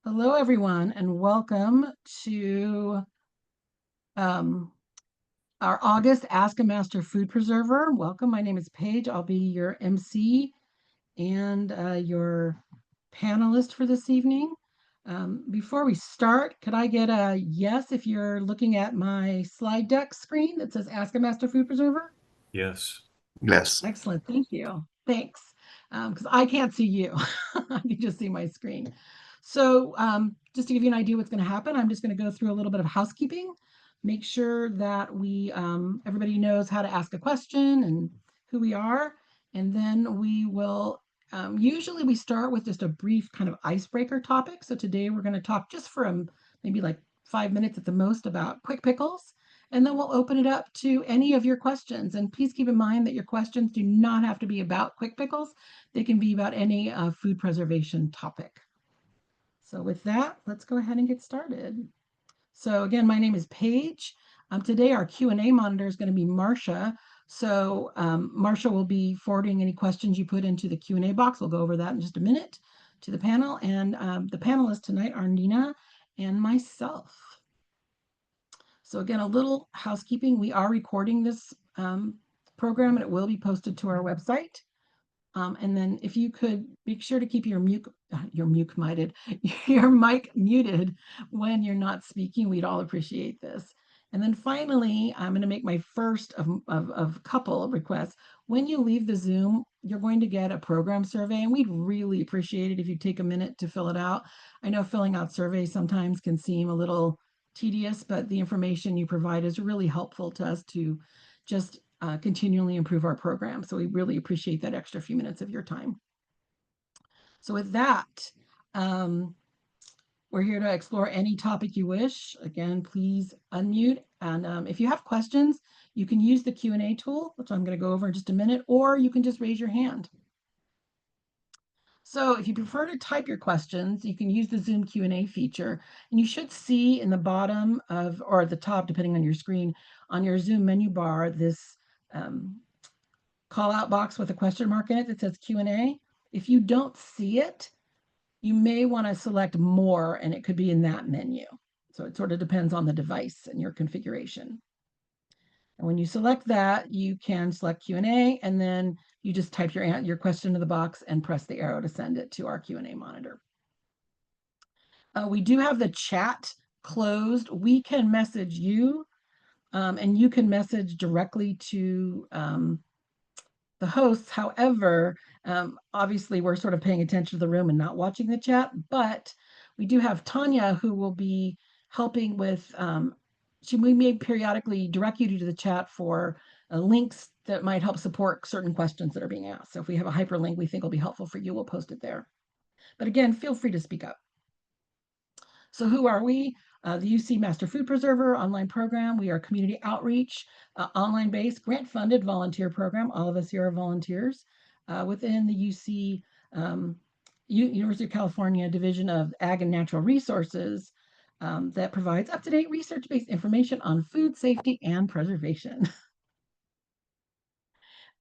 Hello, everyone, and welcome to um, our August Ask a Master Food Preserver. Welcome. My name is Paige. I'll be your MC and your panelist for this evening. Before we start, could I get a yes if you're looking at my slide deck screen that says Ask a Master Food Preserver? Yes. Yes. Excellent. Thank you. Thanks. Because I can't see you. I can just see my screen. So just to give you an idea what's going to happen, I'm just going to go through a little bit of housekeeping, make sure that everybody knows how to ask a question and who we are. And then we will, usually we start with just a brief kind of icebreaker topic. So today we're going to talk just for maybe like 5 minutes at the most about quick pickles, and then we'll open it up to any of your questions. And please keep in mind that your questions do not have to be about quick pickles. They can be about any food preservation topic. So with that, let's go ahead and get started. So again, my name is Paige. Today our Q&A monitor is going to be Marcia. So Marcia will be forwarding any questions you put into the Q&A box. We'll go over that in just a minute to the panel. And the panelists tonight are Nina and myself. So again, a little housekeeping. We are recording this program and it will be posted to our website. And then if you could make sure to keep your muted, your mic muted when you're not speaking, we'd all appreciate this. And then finally, I'm going to make my first of couple of requests. When you leave the Zoom, you're going to get a program survey, and we'd really appreciate it if you take a minute to fill it out. I know filling out surveys sometimes can seem a little tedious, but the information you provide is really helpful to us to just continually improve our program. So we really appreciate that extra few minutes of your time. So with that, we're here to explore any topic you wish. Again, please unmute. And if you have questions, you can use the Q&A tool, which I'm going to go over in just a minute, or you can just raise your hand. So if you prefer to type your questions, you can use the Zoom Q&A feature. And you should see in the bottom of, or at the top, depending on your screen, on your Zoom menu bar, this call out box with a question mark in it that says Q&A. If you don't see it, you may want to select more, and it could be in that menu. So it sort of depends on the device and your configuration. And when you select that, you can select Q&A, and then you just type your question into the box and press the arrow to send it to our Q&A monitor. We do have the chat closed. We can message you, and you can message directly to the hosts. However, obviously we're sort of paying attention to the room and not watching the chat, but we do have Tanya who will be helping with, we may periodically direct you to the chat for links that might help support certain questions that are being asked. So if we have a hyperlink we think will be helpful for you, we'll post it there. But again, feel free to speak up. So who are we? The UC Master Food Preserver online program. We are a community outreach, online-based, grant-funded volunteer program. All of us here are volunteers within the UC University of California Division of Ag and Natural Resources that provides up-to-date research-based information on food safety and preservation.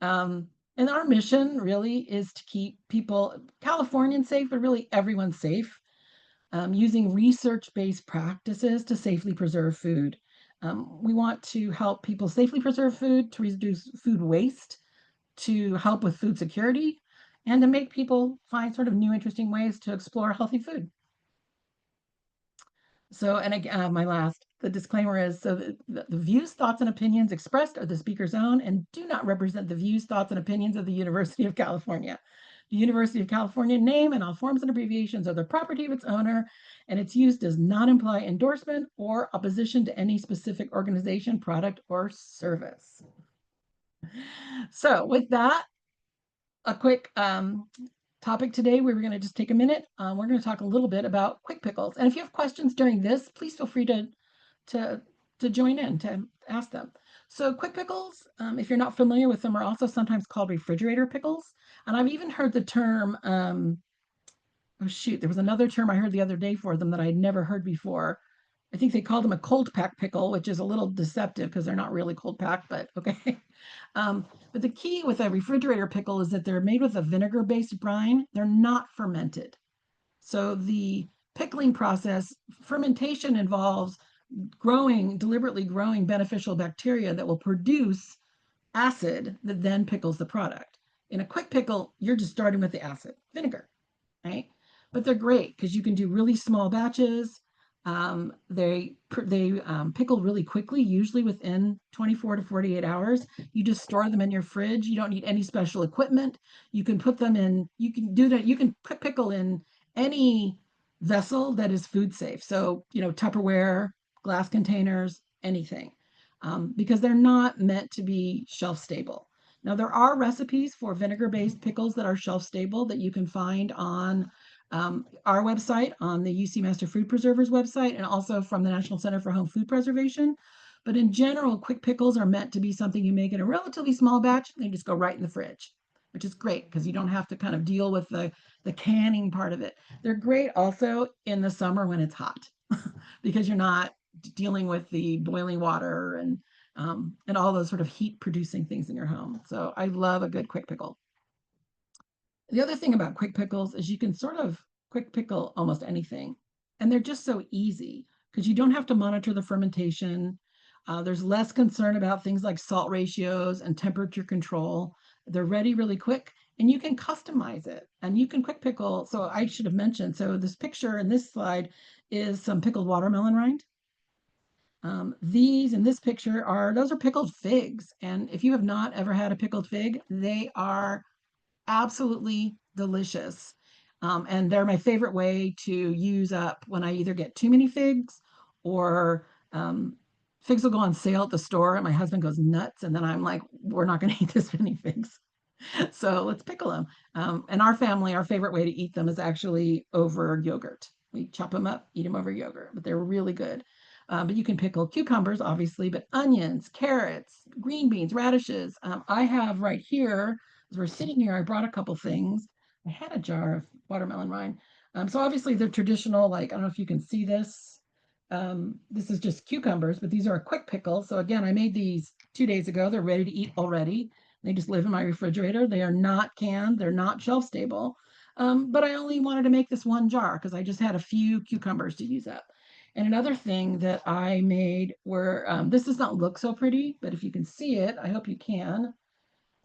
And our mission really is to keep people, Californians safe, but really everyone safe. Using research-based practices to safely preserve food. We want to help people safely preserve food, to reduce food waste, to help with food security, and to make people find sort of new, interesting ways to explore healthy food. So, and again, the disclaimer is, so the views, thoughts, and opinions expressed are the speaker's own and do not represent the views, thoughts, and opinions of the University of California. The University of California name and all forms and abbreviations are the property of its owner, and its use does not imply endorsement or opposition to any specific organization, product, or service. So with that, a quick topic today, we were going to just take a minute. We're going to talk a little bit about quick pickles. And if you have questions during this, please feel free to join in, to ask them. So quick pickles, if you're not familiar with them, are also sometimes called refrigerator pickles. And I've even heard the term, oh shoot, there was another term I heard the other day for them that I had never heard before. I think they called them a cold pack pickle, which is a little deceptive because they're not really cold packed, but okay. But the key with a refrigerator pickle is that they're made with a vinegar-based brine. They're not fermented. So the pickling process, fermentation involves deliberately growing beneficial bacteria that will produce acid that then pickles the product. In a quick pickle, you're just starting with the acid, vinegar, right? But they're great because you can do really small batches. They pickle really quickly, usually within 24 to 48 hours. You just store them in your fridge. You don't need any special equipment. You can put them in. You can do that. You can pickle in any vessel that is food safe. So Tupperware, glass containers, anything, because they're not meant to be shelf stable. Now, there are recipes for vinegar-based pickles that are shelf-stable that you can find on our website, on the UC Master Food Preservers website, and also from the National Center for Home Food Preservation. But in general, quick pickles are meant to be something you make in a relatively small batch. They just go right in the fridge, which is great because you don't have to kind of deal with the canning part of it. They're great also in the summer when it's hot because you're not dealing with the boiling water and all those sort of heat producing things in your home. So I love a good quick pickle. The other thing about quick pickles is you can sort of quick pickle almost anything, and they're just so easy because you don't have to monitor the fermentation. There's less concern about things like salt ratios and temperature control. They're ready really quick, and you can customize it. And you can quick pickle. So I should have mentioned. So this picture in this slide is some pickled watermelon rind. These in this picture those are pickled figs. And if you have not ever had a pickled fig, they are absolutely delicious. And they're my favorite way to use up when I either get too many figs or figs will go on sale at the store and my husband goes nuts. And then I'm like, we're not going to eat this many figs. So let's pickle them. And our family, our favorite way to eat them is actually over yogurt. We chop them up, eat them over yogurt, but they're really good. But you can pickle cucumbers, obviously, but onions, carrots, green beans, radishes. I have right here, as we're sitting here, I brought a couple things. I had a jar of watermelon rind. So obviously they're traditional, like, I don't know if you can see this. This is just cucumbers, but these are a quick pickle. So again, I made these 2 days ago. They're ready to eat already. They just live in my refrigerator. They are not canned. They're not shelf stable. But I only wanted to make this one jar because I just had a few cucumbers to use up. And another thing that I made were, this does not look so pretty, but if you can see it, I hope you can.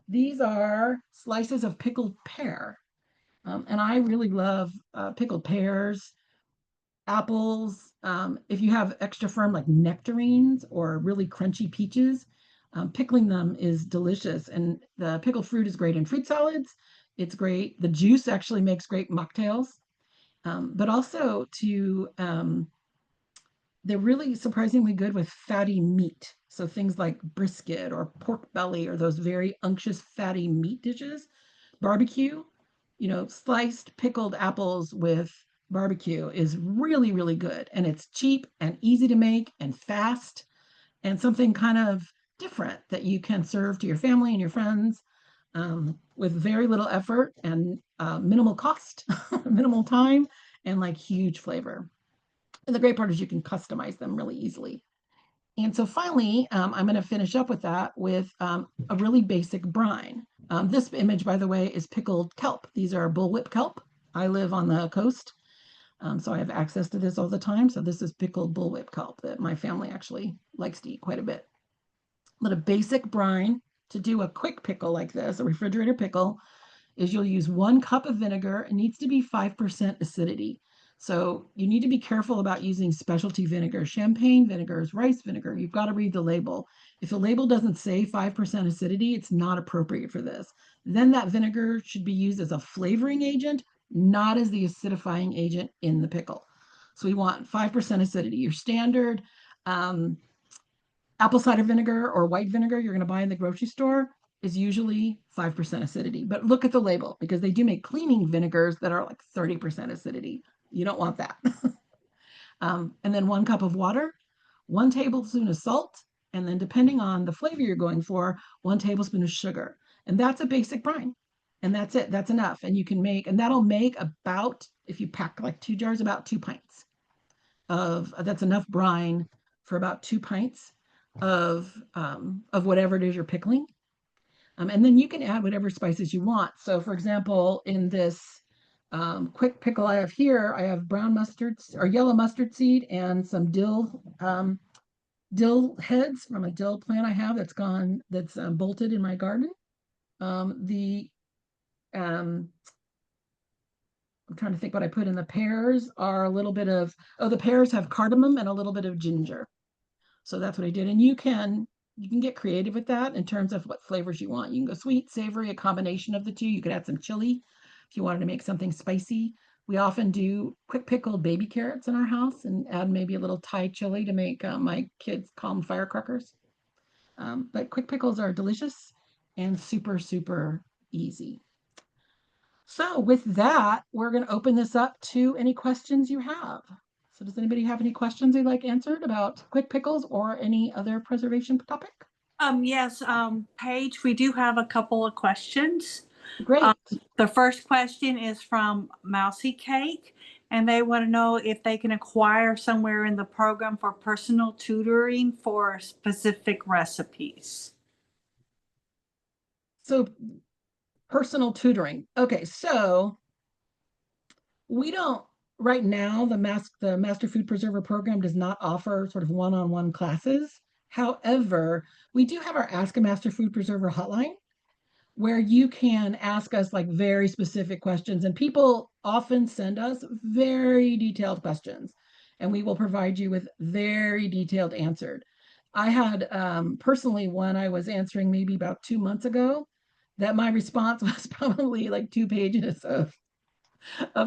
These are slices of pickled pear. And I really love pickled pears, apples. If you have extra firm like nectarines or really crunchy peaches, pickling them is delicious. And the pickled fruit is great in fruit salads. It's great. The juice actually makes great mocktails, but also they're really surprisingly good with fatty meat. So things like brisket or pork belly or those very unctuous fatty meat dishes. Barbecue, sliced pickled apples with barbecue is really, really good. And it's cheap and easy to make and fast and something kind of different that you can serve to your family and your friends with very little effort and minimal cost, minimal time, and like huge flavor. And the great part is you can customize them really easily. And so finally, I'm going to finish up with that with a really basic brine. This image, by the way, is pickled kelp. These are bullwhip kelp. I live on the coast, so I have access to this all the time. So this is pickled bullwhip kelp that my family actually likes to eat quite a bit. But a basic brine to do a quick pickle like this, a refrigerator pickle, is you'll use 1 cup of vinegar. It needs to be 5% acidity. So you need to be careful about using specialty vinegar. Champagne vinegars, rice vinegar, you've got to read the label. If the label doesn't say 5% acidity, it's not appropriate for this. Then that vinegar should be used as a flavoring agent, not as the acidifying agent in the pickle. So we want 5% acidity. Your standard apple cider vinegar or white vinegar you're going to buy in the grocery store is usually 5% acidity. But look at the label because they do make cleaning vinegars that are like 30% acidity. You don't want that. And then 1 cup of water, 1 tablespoon of salt, and then depending on the flavor you're going for, 1 tablespoon of sugar. And that's a basic brine. And that's it. That's enough. And you can make, and that'll make about, if you pack like 2 jars, about 2 pints that's enough brine for about 2 pints of whatever it is you're pickling. And then you can add whatever spices you want. So, for example, in this Quick pickle I have here, I have brown mustard or yellow mustard seed and some dill heads from a dill plant I have that's bolted in my garden. The um, I'm trying to think what I put in the pears are a little bit of, oh, the pears have cardamom and a little bit of ginger. So that's what I did. And you can get creative with that in terms of what flavors you want. You can go sweet, savory, a combination of the two. You could add some chili if you wanted to make something spicy. We often do quick pickled baby carrots in our house and add maybe a little Thai chili to make my kids call them firecrackers. But quick pickles are delicious and super, super easy. So with that, we're going to open this up to any questions you have. So does anybody have any questions they'd like answered about quick pickles or any other preservation topic? Yes, Paige, we do have a couple of questions. Great. The first question is from Mousy Cake, and they want to know if they can acquire somewhere in the program for personal tutoring for specific recipes. So personal tutoring. Okay, so we don't right now the Master Food Preserver program does not offer sort of one-on-one classes. However, we do have our Ask a Master Food Preserver hotline where you can ask us like very specific questions, and people often send us very detailed questions, and we will provide you with very detailed answered. I had personally one I was answering maybe about 2 months ago that my response was probably like 2 pages of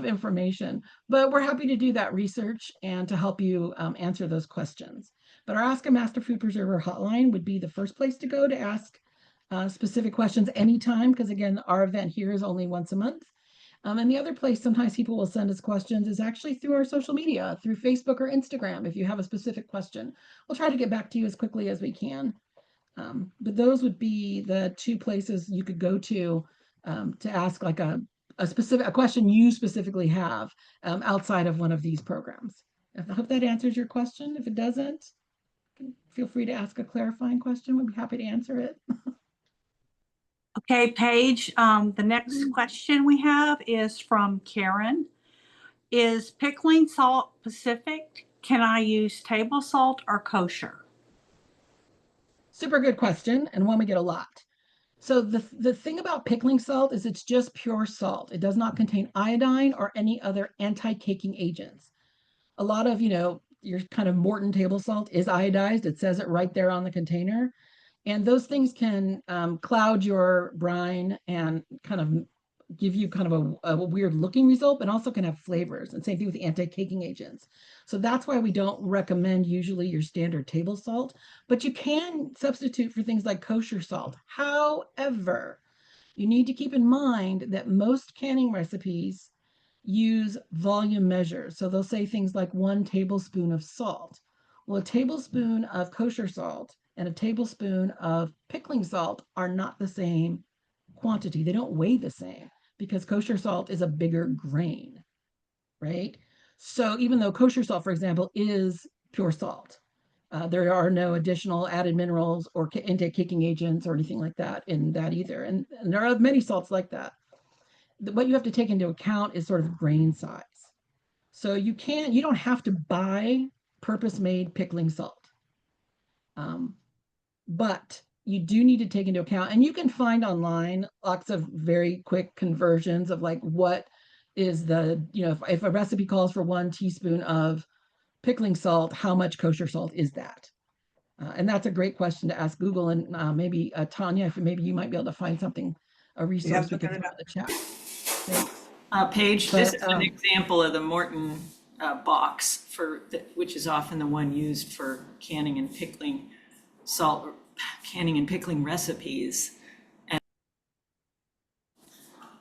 information, but we're happy to do that research and to help you answer those questions. But our Ask a Master Food Preserver hotline would be the first place to go to ask specific questions anytime, because again, our event here is only once a month. And the other place sometimes people will send us questions is actually through our social media, through Facebook or Instagram. If you have a specific question, we'll try to get back to you as quickly as we can. But those would be the two places you could go to ask like a question you specifically have outside of one of these programs. I hope that answers your question. If it doesn't, feel free to ask a clarifying question. We'd be happy to answer it. Okay, Paige, the next question we have is from Karen. Is pickling salt specific? Can I use table salt or kosher? Super good question, and one we get a lot. So the thing about pickling salt is it's just pure salt. It does not contain iodine or any other anti-caking agents. A lot of, your kind of Morton table salt is iodized. It says it right there on the container. And those things can cloud your brine and kind of give you kind of a weird looking result, but also can have flavors. And same thing with the anti-caking agents. So that's why we don't recommend usually your standard table salt, but you can substitute for things like kosher salt. However, you need to keep in mind that most canning recipes use volume measures. So they'll say things like 1 tablespoon of salt. Well, a tablespoon of kosher salt and a tablespoon of pickling salt are not the same quantity. They don't weigh the same because kosher salt is a bigger grain, right? So even though kosher salt, for example, is pure salt, there are no additional added minerals or anti-caking agents or anything like that in that either. And there are many salts like that. What you have to take into account is sort of grain size. So you don't have to buy purpose-made pickling salt. But you do need to take into account, and you can find online lots of very quick conversions of like what is if a recipe calls for 1 teaspoon of pickling salt, how much kosher salt is that? And that's a great question to ask Google, and maybe Tanya, if maybe you might be able to find something, a resource we could throw in the chat. Thanks. Paige, this But is an example of the Morton box which is often the one used for canning and pickling salt, canning and pickling recipes. And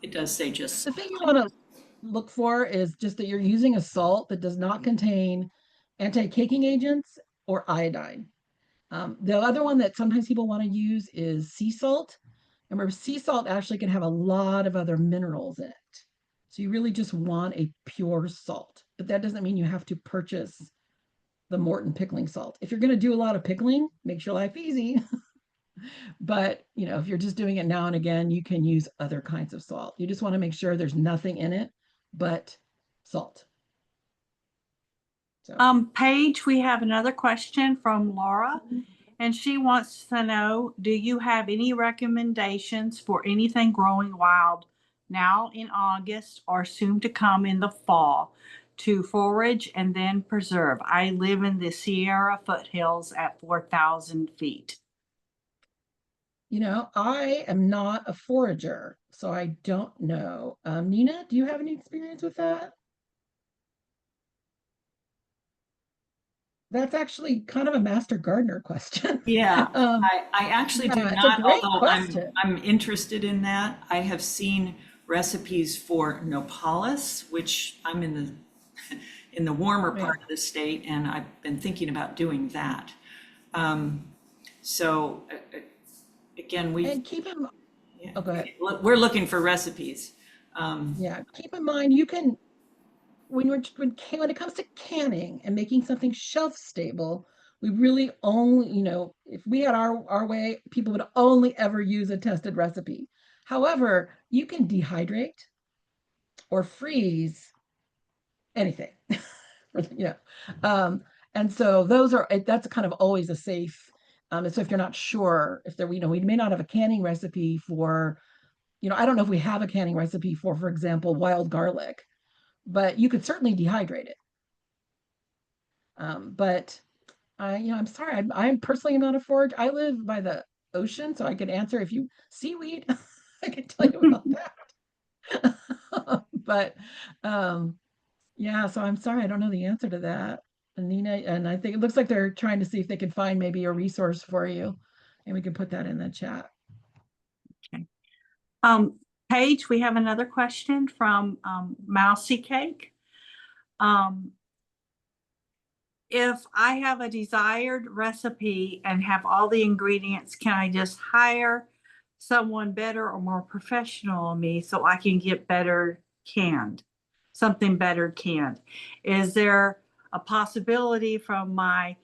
it does say just the thing you want to look for is just that you're using a salt that does not contain anti-caking agents or iodine. The other one that sometimes people want to use is sea salt. And remember, sea salt actually can have a lot of other minerals in it. So you really just want a pure salt. But that doesn't mean you have to purchase the Morton pickling salt. If you're going to do a lot of pickling, makes your life easy. But, if you're just doing it now and again, you can use other kinds of salt. You just want to make sure there's nothing in it but salt. So Paige, we have another question from Laura, and she wants to know, do you have any recommendations for anything growing wild now in August or soon to come in the fall to forage and then preserve? I live in the Sierra foothills at 4,000 feet. I am not a forager, so I don't know. Nina, do you have any experience with that? That's actually kind of a master gardener question. Yeah, um, I actually do yeah, it's a not, great although question. I'm interested in that. I have seen recipes for nopales, which I'm in the in the warmer Yeah. part of the state, and I've been thinking about doing that. Um, so again, And keep in, yeah, oh, go ahead. we're looking for recipes. Yeah, keep in mind you can when it comes to canning and making something shelf stable, we really only, if we had our way, people would only ever use a tested recipe. However, you can dehydrate or freeze anything. you know. Um, and so that's kind of always a safe. And so if you're not sure if we may not have a canning recipe for, I don't know if we have a canning recipe for example, wild garlic, but you could certainly dehydrate it. But I'm sorry, I'm personally not a forage. I live by the ocean, so I could answer if you seaweed, I could tell you about that. But yeah, so I'm sorry, I don't know the answer to that. And Nina, and I think it looks like they're trying to see if they can find maybe a resource for you, and we can put that in the chat. Okay. Paige, we have another question from Mousy Cake. If I have a desired recipe and have all the ingredients, can I just hire someone better or more professional than me so I can get something better canned? Is there a possibility from my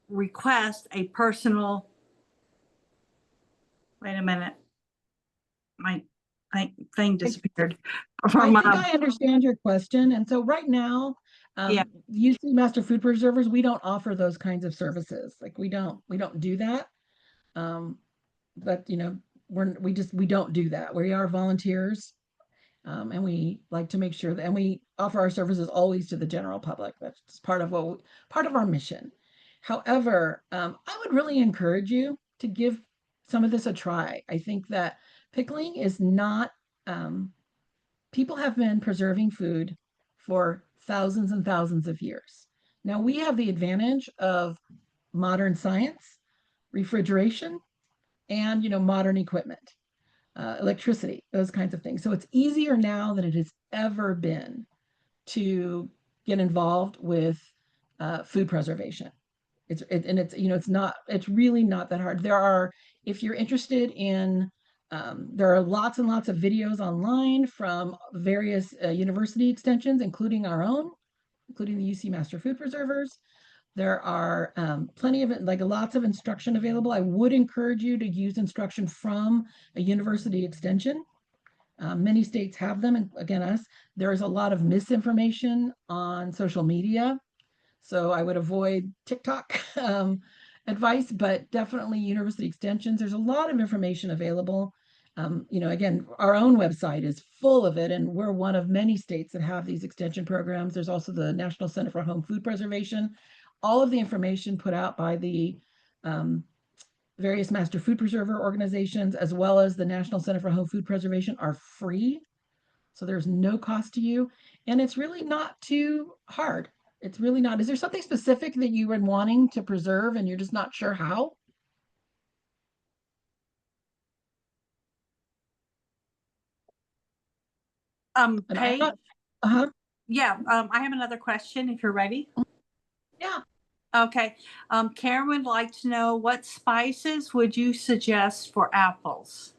request a personal, wait a minute, my thing disappeared. I From think I understand your question. And so right now, yeah, UC Master Food Preservers, we don't offer those kinds of services. Like we don't do that. Um, but we don't do that. We are volunteers, and we like to make sure that, and we offer our services always to the general public. That's just part of our mission. However, I would really encourage you to give some of this a try. I think that pickling is not. People have been preserving food for thousands and thousands of years. Now we have the advantage of modern science, refrigeration, and modern equipment, electricity, those kinds of things. So it's easier now than it has ever been to get involved with food preservation. It's really not that hard. If you're interested in, there are lots and lots of videos online from various university extensions, including our own, including the UC Master Food Preservers. There are plenty of it, like lots of instruction available. I would encourage you to use instruction from a university extension. Many states have them, and again, there is a lot of misinformation on social media, so I would avoid TikTok advice, but definitely university extensions. There's a lot of information available. Again, our own website is full of it, and we're one of many states that have these extension programs. There's also the National Center for Home Food Preservation. All of the information put out by the um, various master food preserver organizations, as well as the National Center for Home Food Preservation, are free. So there's no cost to you. And it's really not too hard. It's really not. Is there something specific that you were wanting to preserve and you're just not sure how? And I'm Paige, not, uh-huh. yeah, I have another question if you're ready. Yeah. Okay. Karen would like to know, what spices would you suggest for apples?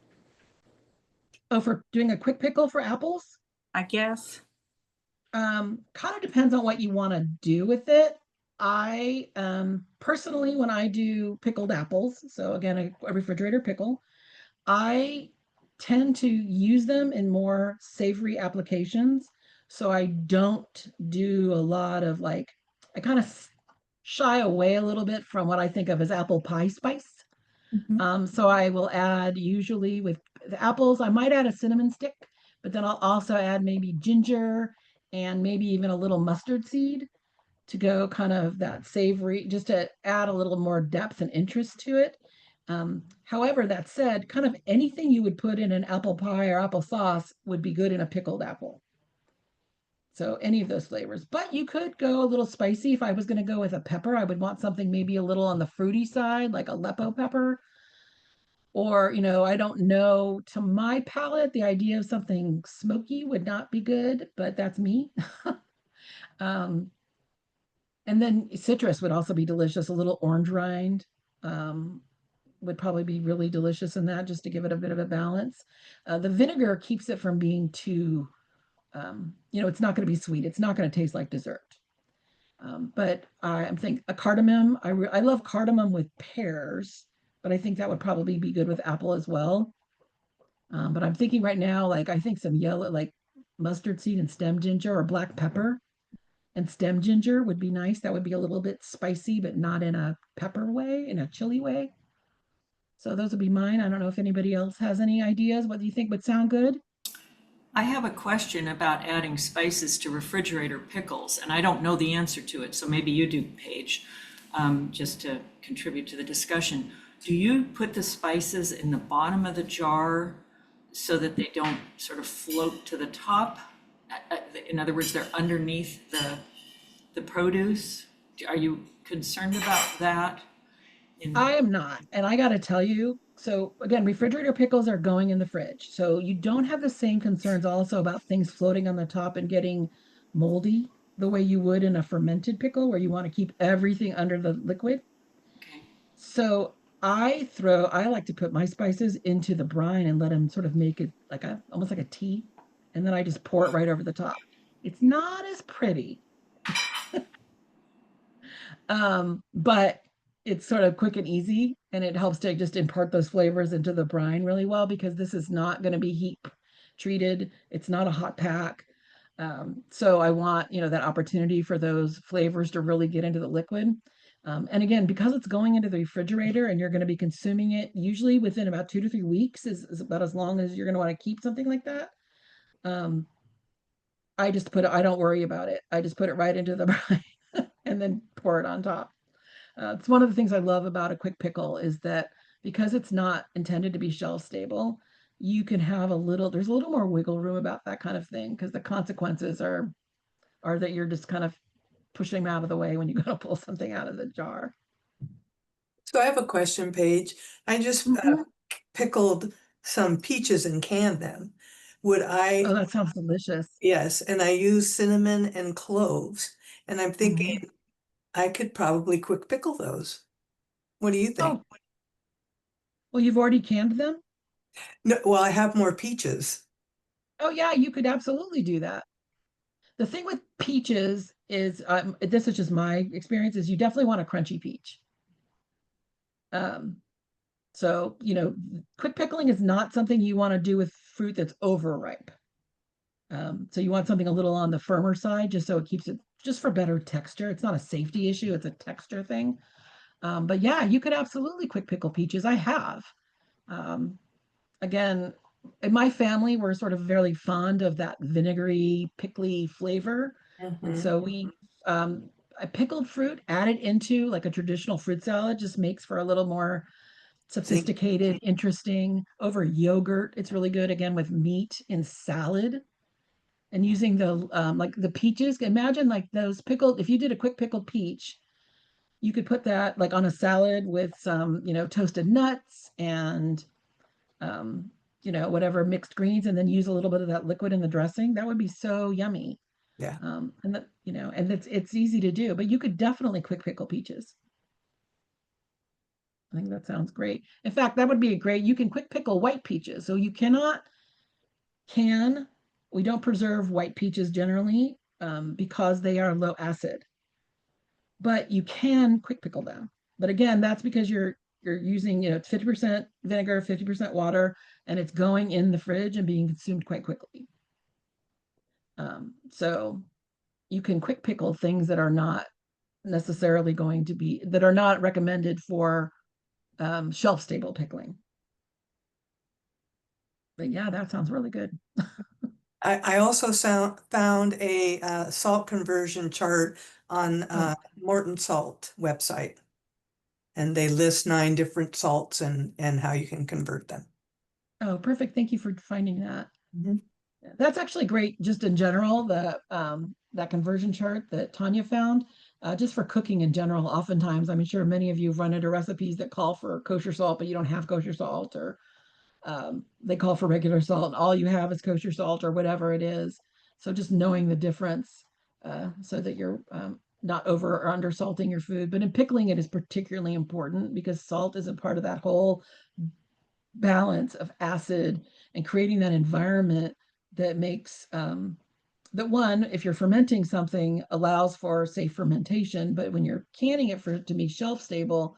Oh, for doing a quick pickle for apples? I guess. Kind of depends on what you want to do with it. I personally, when I do pickled apples, so again, a refrigerator pickle, I tend to use them in more savory applications. So I don't do a lot of like, I kind of shy away a little bit from what I think of as apple pie spice. Mhm. So I will add usually with the apples, I might add a cinnamon stick, but then I'll also add maybe ginger and maybe even a little mustard seed to go kind of that savory, just to add a little more depth and interest to it. However, that said, kind of anything you would put in an apple pie or apple sauce would be good in a pickled apple. So any of those flavors, but you could go a little spicy. If I was going to go with a pepper, I would want something maybe a little on the fruity side, like Aleppo pepper. Or, I don't know, to my palate, the idea of something smoky would not be good, but that's me. um, and then citrus would also be delicious. A little orange rind would probably be really delicious in that, just to give it a bit of a balance. The vinegar keeps it from being too, it's not going to be sweet. It's not going to taste like dessert. But I'm thinking a cardamom. I love cardamom with pears, but I think that would probably be good with apple as well. But I'm thinking right now, like I think some yellow, like mustard seed and stem ginger, or black pepper and stem ginger would be nice. That would be a little bit spicy, but not in a pepper way, in a chili way. So those would be mine. I don't know if anybody else has any ideas. What do you think would sound good? I have a question about adding spices to refrigerator pickles, and I don't know the answer to it, so maybe you do, Paige, just to contribute to the discussion. Do you put the spices in the bottom of the jar so that they don't sort of float to the top? In other words, they're underneath the produce? Are you concerned about that? I In, am not. And I got to tell you, so again, refrigerator pickles are going in the fridge. So you don't have the same concerns also about things floating on the top and getting moldy the way you would in a fermented pickle where you want to keep everything under the liquid. okay. So I like to put my spices into the brine and let them sort of make it like almost like a tea. And then I just pour it right over the top. It's not as pretty, but it's sort of quick and easy, and it helps to just impart those flavors into the brine really well because this is not going to be heat treated. It's not a hot pack. So I want, that opportunity for those flavors to really get into the liquid. And again, because it's going into the refrigerator and you're going to be consuming it usually within about 2 to 3 weeks is about as long as you're going to want to keep something like that. Um, I don't worry about it. I just put it right into the brine and then pour it on top. It's one of the things I love about a quick pickle is that because it's not intended to be shelf stable, you can have there's a little more wiggle room about that kind of thing because the consequences are that you're just kind of pushing them out of the way when you go to pull something out of the jar. So I have a question, Paige. I just Mhm. pickled some peaches and canned them. Would Oh, I, that sounds delicious. yes, and I use cinnamon and cloves. And I'm Mhm. thinking I could probably quick pickle those. What do you think? Oh, well, you've already canned them? No, well, I have more peaches. Oh, yeah, you could absolutely do that. The thing with peaches is, this is just my experience, is you definitely want a crunchy peach. Um, So, quick pickling is not something you want to do with fruit that's overripe. So you want something a little on the firmer side, just so it keeps it just for better texture. It's not a safety issue; it's a texture thing. But yeah, you could absolutely quick pickle peaches. I have. Um, Again, in my family, we're sort of very fond of that vinegary, pickly flavor, and Mhm. so um, I pickled fruit added into like a traditional fruit salad just makes for a little more See, sophisticated, interesting. Over yogurt, it's really good again with meat in salad and using the like the peaches. Imagine like those pickled. If you did a quick pickled peach, you could put that like on a salad with some, toasted nuts and um, whatever mixed greens, and then use a little bit of that liquid in the dressing. That would be so yummy. yeah. And that, and it's easy to do, but you could definitely quick pickle peaches. I think that sounds great. In fact, that would be a great, you can quick pickle white peaches. So you cannot can, we don't preserve white peaches generally because they are low acid, but you can quick pickle them. But again, that's because you're using, 50% vinegar, 50% water, and it's going in the fridge and being consumed quite quickly. So you can quick pickle things that are not necessarily going to be, that are not recommended for shelf stable pickling. But yeah, that sounds really good. I also found a salt conversion chart on Morton Salt website. And they list 9 different salts and how you can convert them. Oh, perfect. Thank you for finding that. Mhm. That's actually great, just in general, the that conversion chart that Tanya found, just for cooking in general. Oftentimes, I'm sure many of you have run into recipes that call for kosher salt, but you don't have kosher salt, or they call for regular salt, and all you have is kosher salt or whatever it is. So just knowing the difference, so that you're not over or under salting your food. But in pickling, it is particularly important because salt is a part of that whole balance of acid and creating that environment that makes that, one, if you're fermenting something, allows for safe fermentation, but when you're canning it for it to be shelf stable,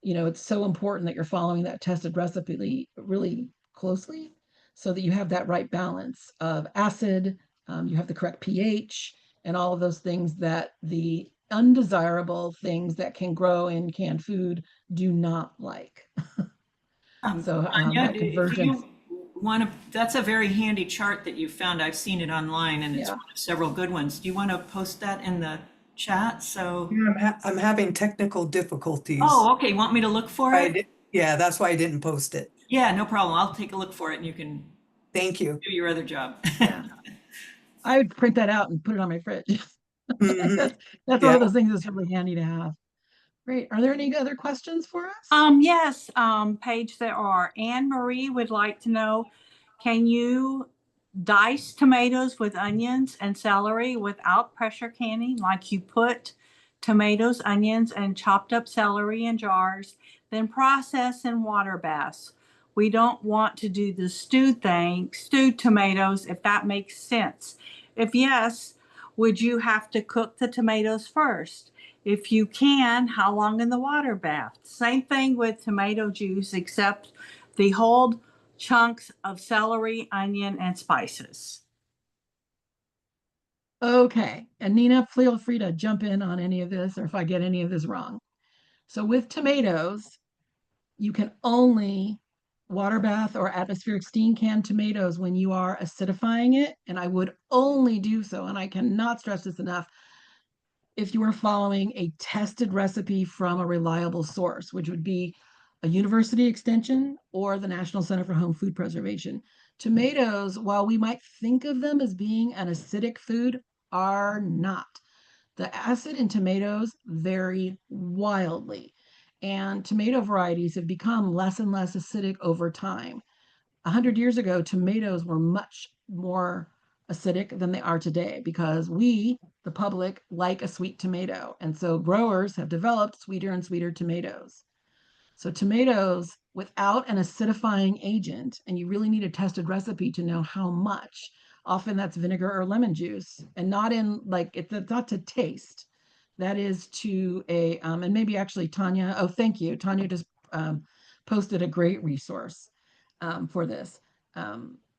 it's so important that you're following that tested recipe really closely so that you have that right balance of acid, you have the correct pH, and all of those things that the undesirable things that can grow in canned food do not like. So Anya, that do conversion, you want to, that's a very handy chart that you found. I've seen it online and it's yeah. one of several good ones. Do you want to post that in the chat? So, Yeah, I'm having technical difficulties. oh, okay. Want me to look for it? Yeah, that's why I didn't post it. Yeah, no problem. I'll take a look for it and you can Thank you. do your other job. Yeah, I would print that out and put it on my fridge. Mhm. That's one Yeah. of those things that's really handy to have. Great. Are there any other questions for us? Yes, Paige, there are. Anne Marie would like to know, can you dice tomatoes with onions and celery without pressure canning? Like you put tomatoes, onions, and chopped up celery in jars, then process in water baths. We don't want to do the stewed thing, stewed tomatoes, if that makes sense. If yes, would you have to cook the tomatoes first? If you can, how long in the water bath? Same thing with tomato juice, except the whole chunks of celery, onion, and spices. Okay. And Nina, feel free to jump in on any of this or if I get any of this wrong. So with tomatoes, you can only water bath or atmospheric steam canned tomatoes when you are acidifying it. And I would only do so, and I cannot stress this enough, if you are following a tested recipe from a reliable source, which would be a university extension or the National Center for Home Food Preservation. Tomatoes, while we might think of them as being an acidic food, are not. The acid in tomatoes vary wildly, and tomato varieties have become less and less acidic over time. 100 years ago, tomatoes were much more acidic than they are today because we, the public, like a sweet tomato. And so growers have developed sweeter and sweeter tomatoes. So tomatoes without an acidifying agent, and you really need a tested recipe to know how much. Often that's vinegar or lemon juice, and not in like it's not to taste. That is to a and maybe actually Tanya. Oh, thank you. Tanya just posted a great resource for this.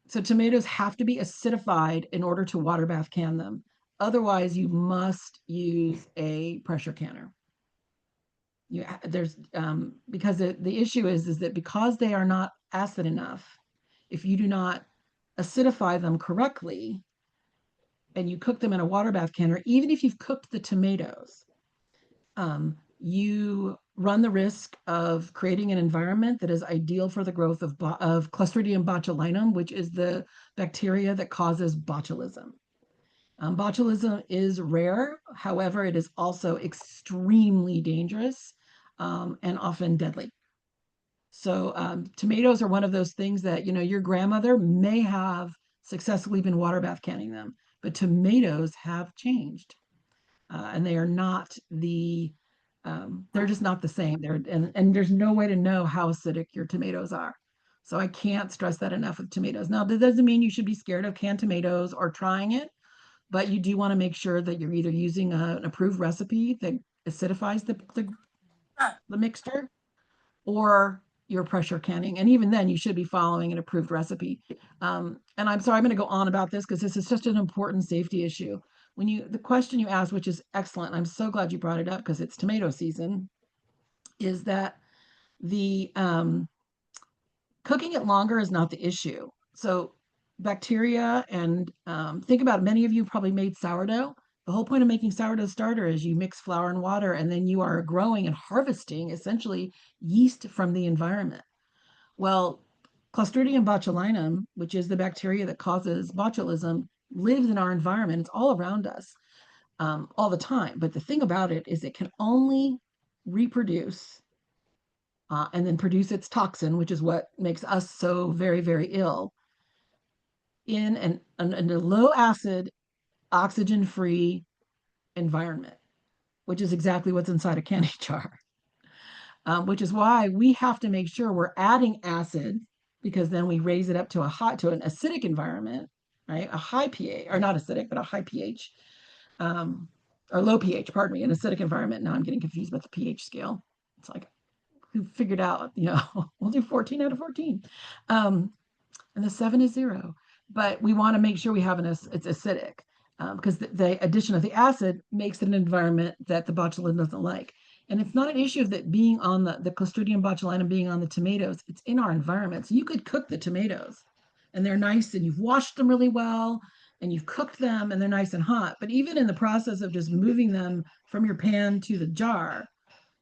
So tomatoes have to be acidified in order to water bath can them. Otherwise, you must use a pressure canner. There's because the issue is that because they are not acid enough, if you do not acidify them correctly and you cook them in a water bath canner, even if you've cooked the tomatoes, you run the risk of creating an environment that is ideal for the growth of Clostridium botulinum, which is the bacteria that causes botulism. Botulism is rare, however, it is also extremely dangerous and often deadly. So tomatoes are one of those things that, your grandmother may have successfully been water bath canning them, but tomatoes have changed. And they are not they're just not the same. And there's no way to know how acidic your tomatoes are. So I can't stress that enough with tomatoes. Now, that doesn't mean you should be scared of canned tomatoes or trying it, but you do want to make sure that you're either using an approved recipe that acidifies the mixture, or your pressure canning. And even then, you should be following an approved recipe. And I'm sorry, I'm going to go on about this because this is such an important safety issue. The question you asked, which is excellent, I'm so glad you brought it up because it's tomato season, is that the cooking it longer is not the issue. So bacteria and think about it, many of you probably made sourdough. The whole point of making sourdough starter is you mix flour and water, and then you are growing and harvesting essentially yeast from the environment. Well, Clostridium botulinum, which is the bacteria that causes botulism, lives in our environment. It's all around us all the time. But the thing about it is it can only reproduce and then produce its toxin, which is what makes us so very, very ill, in a low acid, oxygen free environment, which is exactly what's inside a candy jar. Which is why we have to make sure we're adding acid because then we raise it up to an acidic environment, right? A high pH, or not acidic, but a high pH, or low pH, pardon me, an acidic environment. Now I'm getting confused with the pH scale. It's like, who figured out, we'll do 14 out of 14. And the 7 is 0. But we want to make sure we have it's acidic because the addition of the acid makes it an environment that the botulism doesn't like. And it's not an issue of that being on the Clostridium botulinum being on the tomatoes. It's in our environment. So you could cook the tomatoes and they're nice and you've washed them really well and you've cooked them and they're nice and hot. But even in the process of just moving them from your pan to the jar,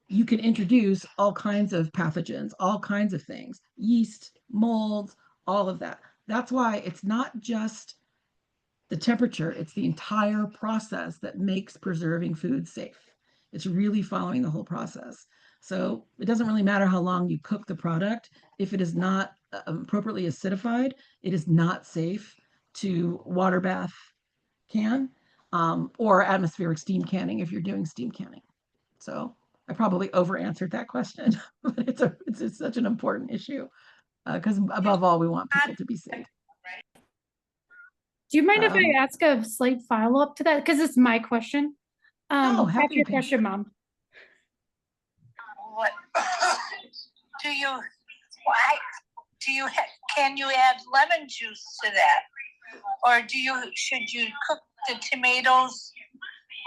you can introduce all kinds of pathogens, all kinds of things, yeast, molds, all of that. That's why it's not just the temperature, it's the entire process that makes preserving food safe. It's really following the whole process. So it doesn't really matter how long you cook the product. If it is not appropriately acidified, it is not safe to water bath can or atmospheric steam canning if you're doing steam canning. So I probably over answered that question, but it's such an important issue because above all, we want people to be safe. Do you mind if I ask a slight follow up to that? Because it's my question. Happy After your to. question, Mom. What do you? Why do you? Can you add lemon juice to that, or should you cook the tomatoes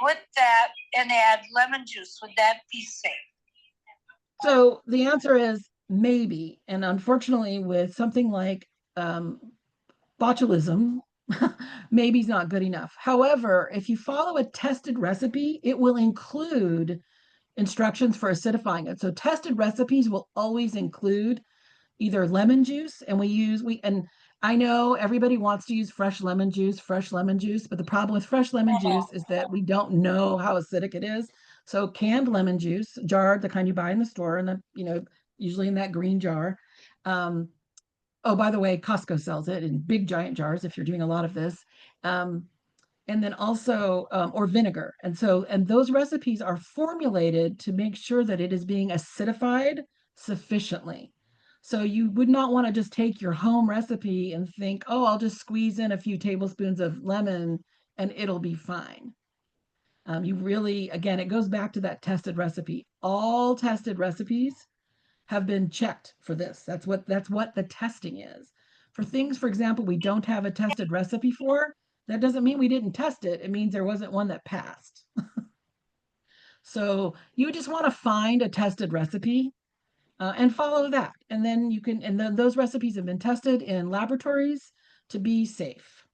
with that and add lemon juice? Would that be safe? So the answer is maybe, and unfortunately, with something like botulism, maybe is not good enough. However, if you follow a tested recipe, it will include instructions for acidifying it. So tested recipes will always include either lemon juice, and and I know everybody wants to use fresh lemon juice, but the problem with fresh lemon juice is that we don't know how acidic it is. So canned lemon juice, jarred, the kind you buy in the store, and usually in that green jar. Oh, by the way, Costco sells it in big giant jars if you're doing a lot of this. And then also, or vinegar. And those recipes are formulated to make sure that it is being acidified sufficiently. So you would not want to just take your home recipe and think, oh, I'll just squeeze in a few tablespoons of lemon and it'll be fine. You really, again, it goes back to that tested recipe. All tested recipes have been checked for this. That's what the testing is. For things, for example, we don't have a tested recipe for, that doesn't mean we didn't test it. It means there wasn't one that passed. So you just want to find a tested recipe and follow that. And then those recipes have been tested in laboratories to be safe.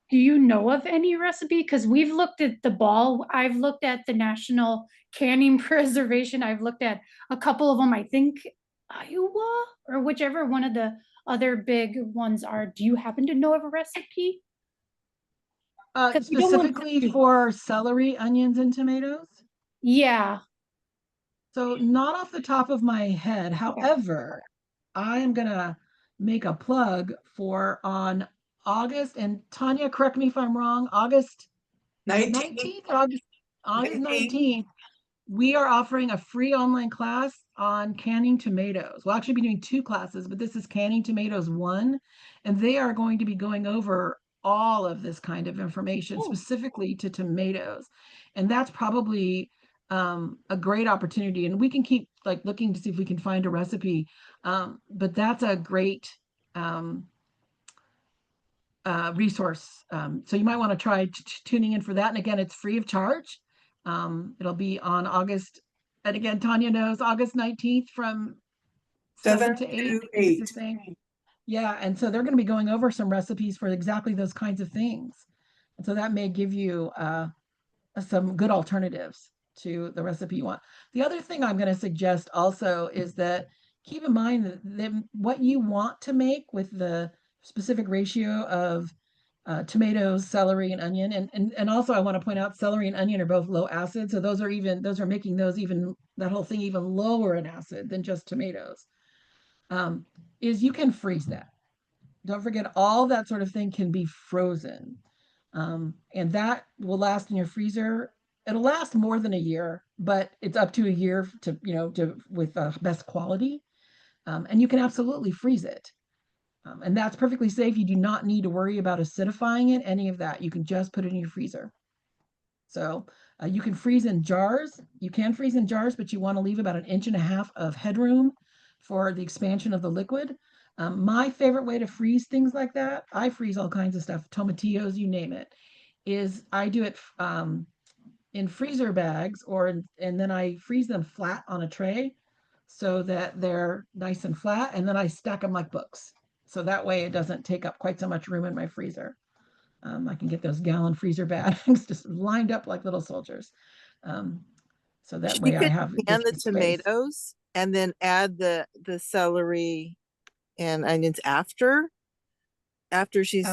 Do you know of any recipe? Because we've looked at the ball. I've looked at the National Canning Preservation. I've looked at a couple of them, I think Iowa or whichever one of the other big ones are. Do you happen to know of a recipe? Specifically for celery, onions, and tomatoes? Yeah. So not off the top of my head. However, I am going to make a plug for on August, and Tanya, correct me if I'm wrong, August 19th, August 19th, we are offering a free online class on canning tomatoes. We'll actually be doing 2 classes, but this is Canning Tomatoes 1, and they are going to be going over all of this kind of information specifically to tomatoes. And that's probably a great opportunity, and we can keep like looking to see if we can find a recipe. But that's a great um, resource. So you might want to try tuning in for that. And again, it's free of charge. It'll be on August, and again, Tanya knows, August 19th from 7 to 8, to I think it's 8. the same. Yeah, and so they're going to be going over some recipes for exactly those kinds of things. And so that may give you some good alternatives to the recipe you want. The other thing I'm going to suggest also is that keep in mind that what you want to make with the specific ratio of tomatoes, celery, and onion, and also I want to point out celery and onion are both low acid, so those are making those even that whole thing even lower in acid than just tomatoes. Is you can freeze that. Don't forget, all that sort of thing can be frozen. And that will last in your freezer. It'll last more than a year, but it's up to a year to, with best quality. And you can absolutely freeze it. And that's perfectly safe. You do not need to worry about acidifying it, any of that. You can just put it in your freezer. So you can freeze in jars. You can freeze in jars, but you want to leave about 1.5 inches of headroom for the expansion of the liquid. My favorite way to freeze things like that, I freeze all kinds of stuff, tomatillos, you name it, is I do it in freezer bags and then I freeze them flat on a tray so that they're nice and flat, and then I stack them like books. So that way it doesn't take up quite so much room in my freezer. I can get those gallon freezer bags just lined up like little soldiers. Um, so that She way I could have can just the the space. tomatoes and then add the celery and onions after she's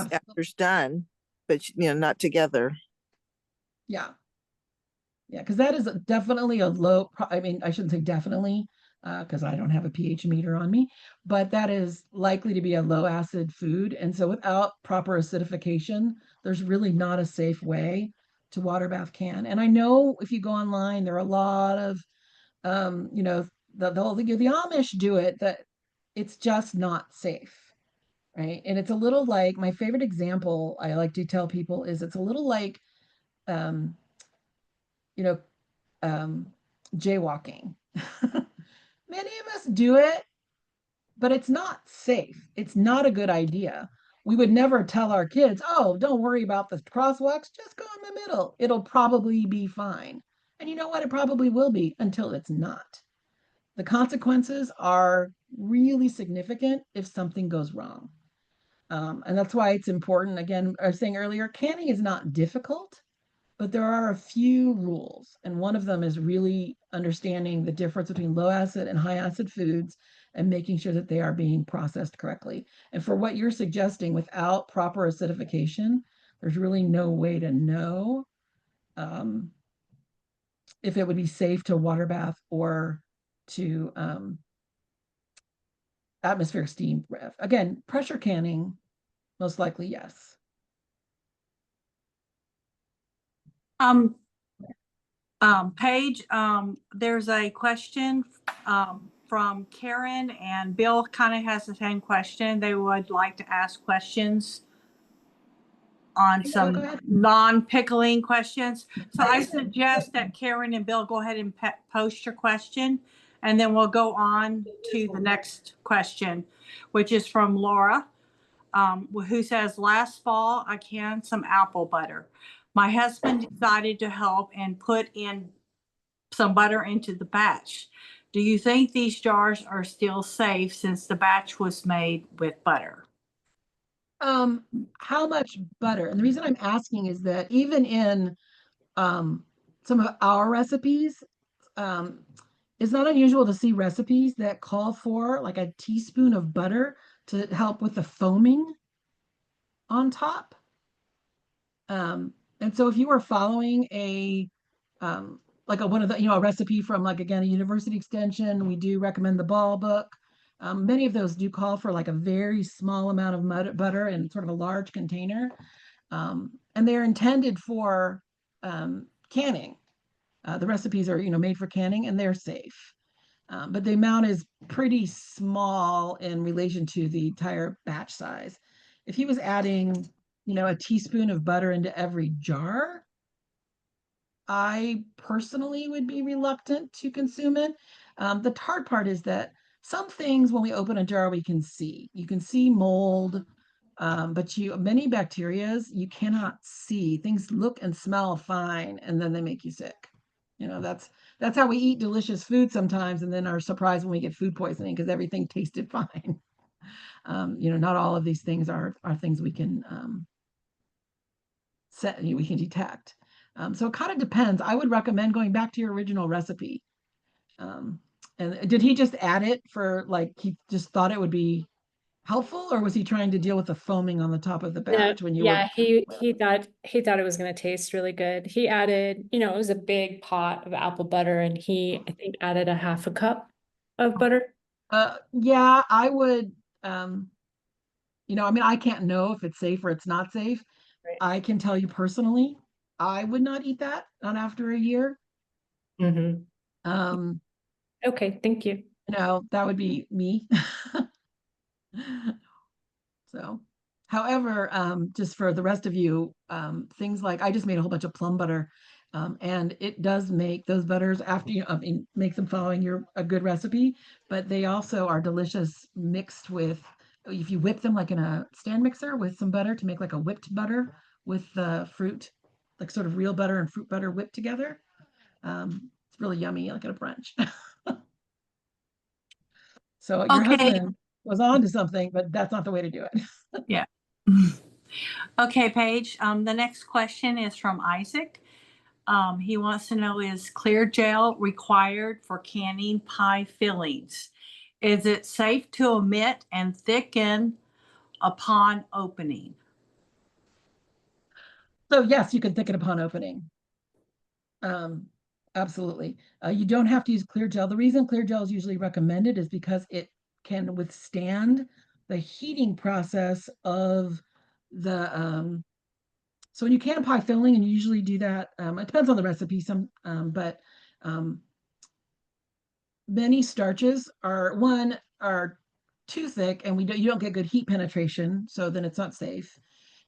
done, but not together. Yeah. Yeah, because that is definitely a low, I mean, I shouldn't say definitely, because I don't have a pH meter on me, but that is likely to be a low acid food. And so without proper acidification, there's really not a safe way to water bath can. And I know if you go online, there are a lot of, the whole thing, the Amish do it, that it's just not safe. Right. And it's a little like my favorite example I like to tell people is it's a little like, um, you know, um, jaywalking. Many of us do it, but it's not safe. It's not a good idea. We would never tell our kids, oh, don't worry about the crosswalks, just go in the middle. It'll probably be fine. And you know what? It probably will be until it's not. The consequences are really significant if something goes wrong. And that's why it's important. Again, I was saying earlier, canning is not difficult, but there are a few rules. And one of them is really understanding the difference between low acid and high acid foods and making sure that they are being processed correctly. And for what you're suggesting, without proper acidification, there's really no way to know um, if it would be safe to water bath or to atmospheric steam breath. Again, pressure canning, most likely, yes. Um, Paige, there's a question from Karen, and Bill kind of has the same question. They would like to ask questions on Yeah, go some ahead. non-pickling questions. So I suggest that Karen and Bill go ahead and post your question, and then we'll go on to the next question, which is from Laura, who says, last fall, I canned some apple butter. My husband decided to help and put in some butter into the batch. Do you think these jars are still safe since the batch was made with butter? How much butter? And the reason I'm asking is that even in some of our recipes, um, it's not unusual to see recipes that call for like a teaspoon of butter to help with the foaming on top. And so if you were following like one of the, a recipe from like, again, a university extension, we do recommend the Ball book. Many of those do call for like a very small amount of butter in sort of a large container. And they're intended for canning. The recipes are, made for canning and they're safe. But the amount is pretty small in relation to the entire batch size. If he was adding, a teaspoon of butter into every jar, I personally would be reluctant to consume it. The hard part is that some things, when we open a jar, we can see. You can see mold, but many bacterias you cannot see. Things look and smell fine, and then they make you sick. That's how we eat delicious food sometimes, and then are surprised when we get food poisoning because everything tasted fine. Not all of these things are things we can we can detect. So it kind of depends. I would recommend going back to your original recipe. Um, and did he just add it for like he just thought it would be helpful, or was he trying to deal with the foaming on the top of the No, batch when you were? yeah, he thought it was gonna taste really good. He added, it was a big pot of apple butter, and I think added a half a cup of butter. Yeah, I would. Um, I mean, I can't know if it's safe or it's not safe. Right. I can tell you personally, I would not eat that, not after a year. Mm-hmm. Um, Okay, thank you. that would be me. So, however, just for the rest of you, things like I just made a whole bunch of plum butter, and it does make those butters after I mean, make them following a good recipe, but they also are delicious mixed with if you whip them like in a stand mixer with some butter to make like a whipped butter with the fruit, like sort of real butter and fruit butter whipped together. It's really yummy, like at a brunch. So your Okay, husband was on to something, but that's not the way to do it. yeah. Okay, Paige, the next question is from Isaac. He wants to know, is clear gel required for canning pie fillings? Is it safe to omit and thicken upon opening? So yes, you can thicken upon opening. Um, Absolutely. You don't have to use clear gel. The reason clear gel is usually recommended is because it can withstand the heating process of the so when you can pie filling, and you usually do that, it depends on the recipe, but um, many starches are too thick, and you don't get good heat penetration, so then it's not safe.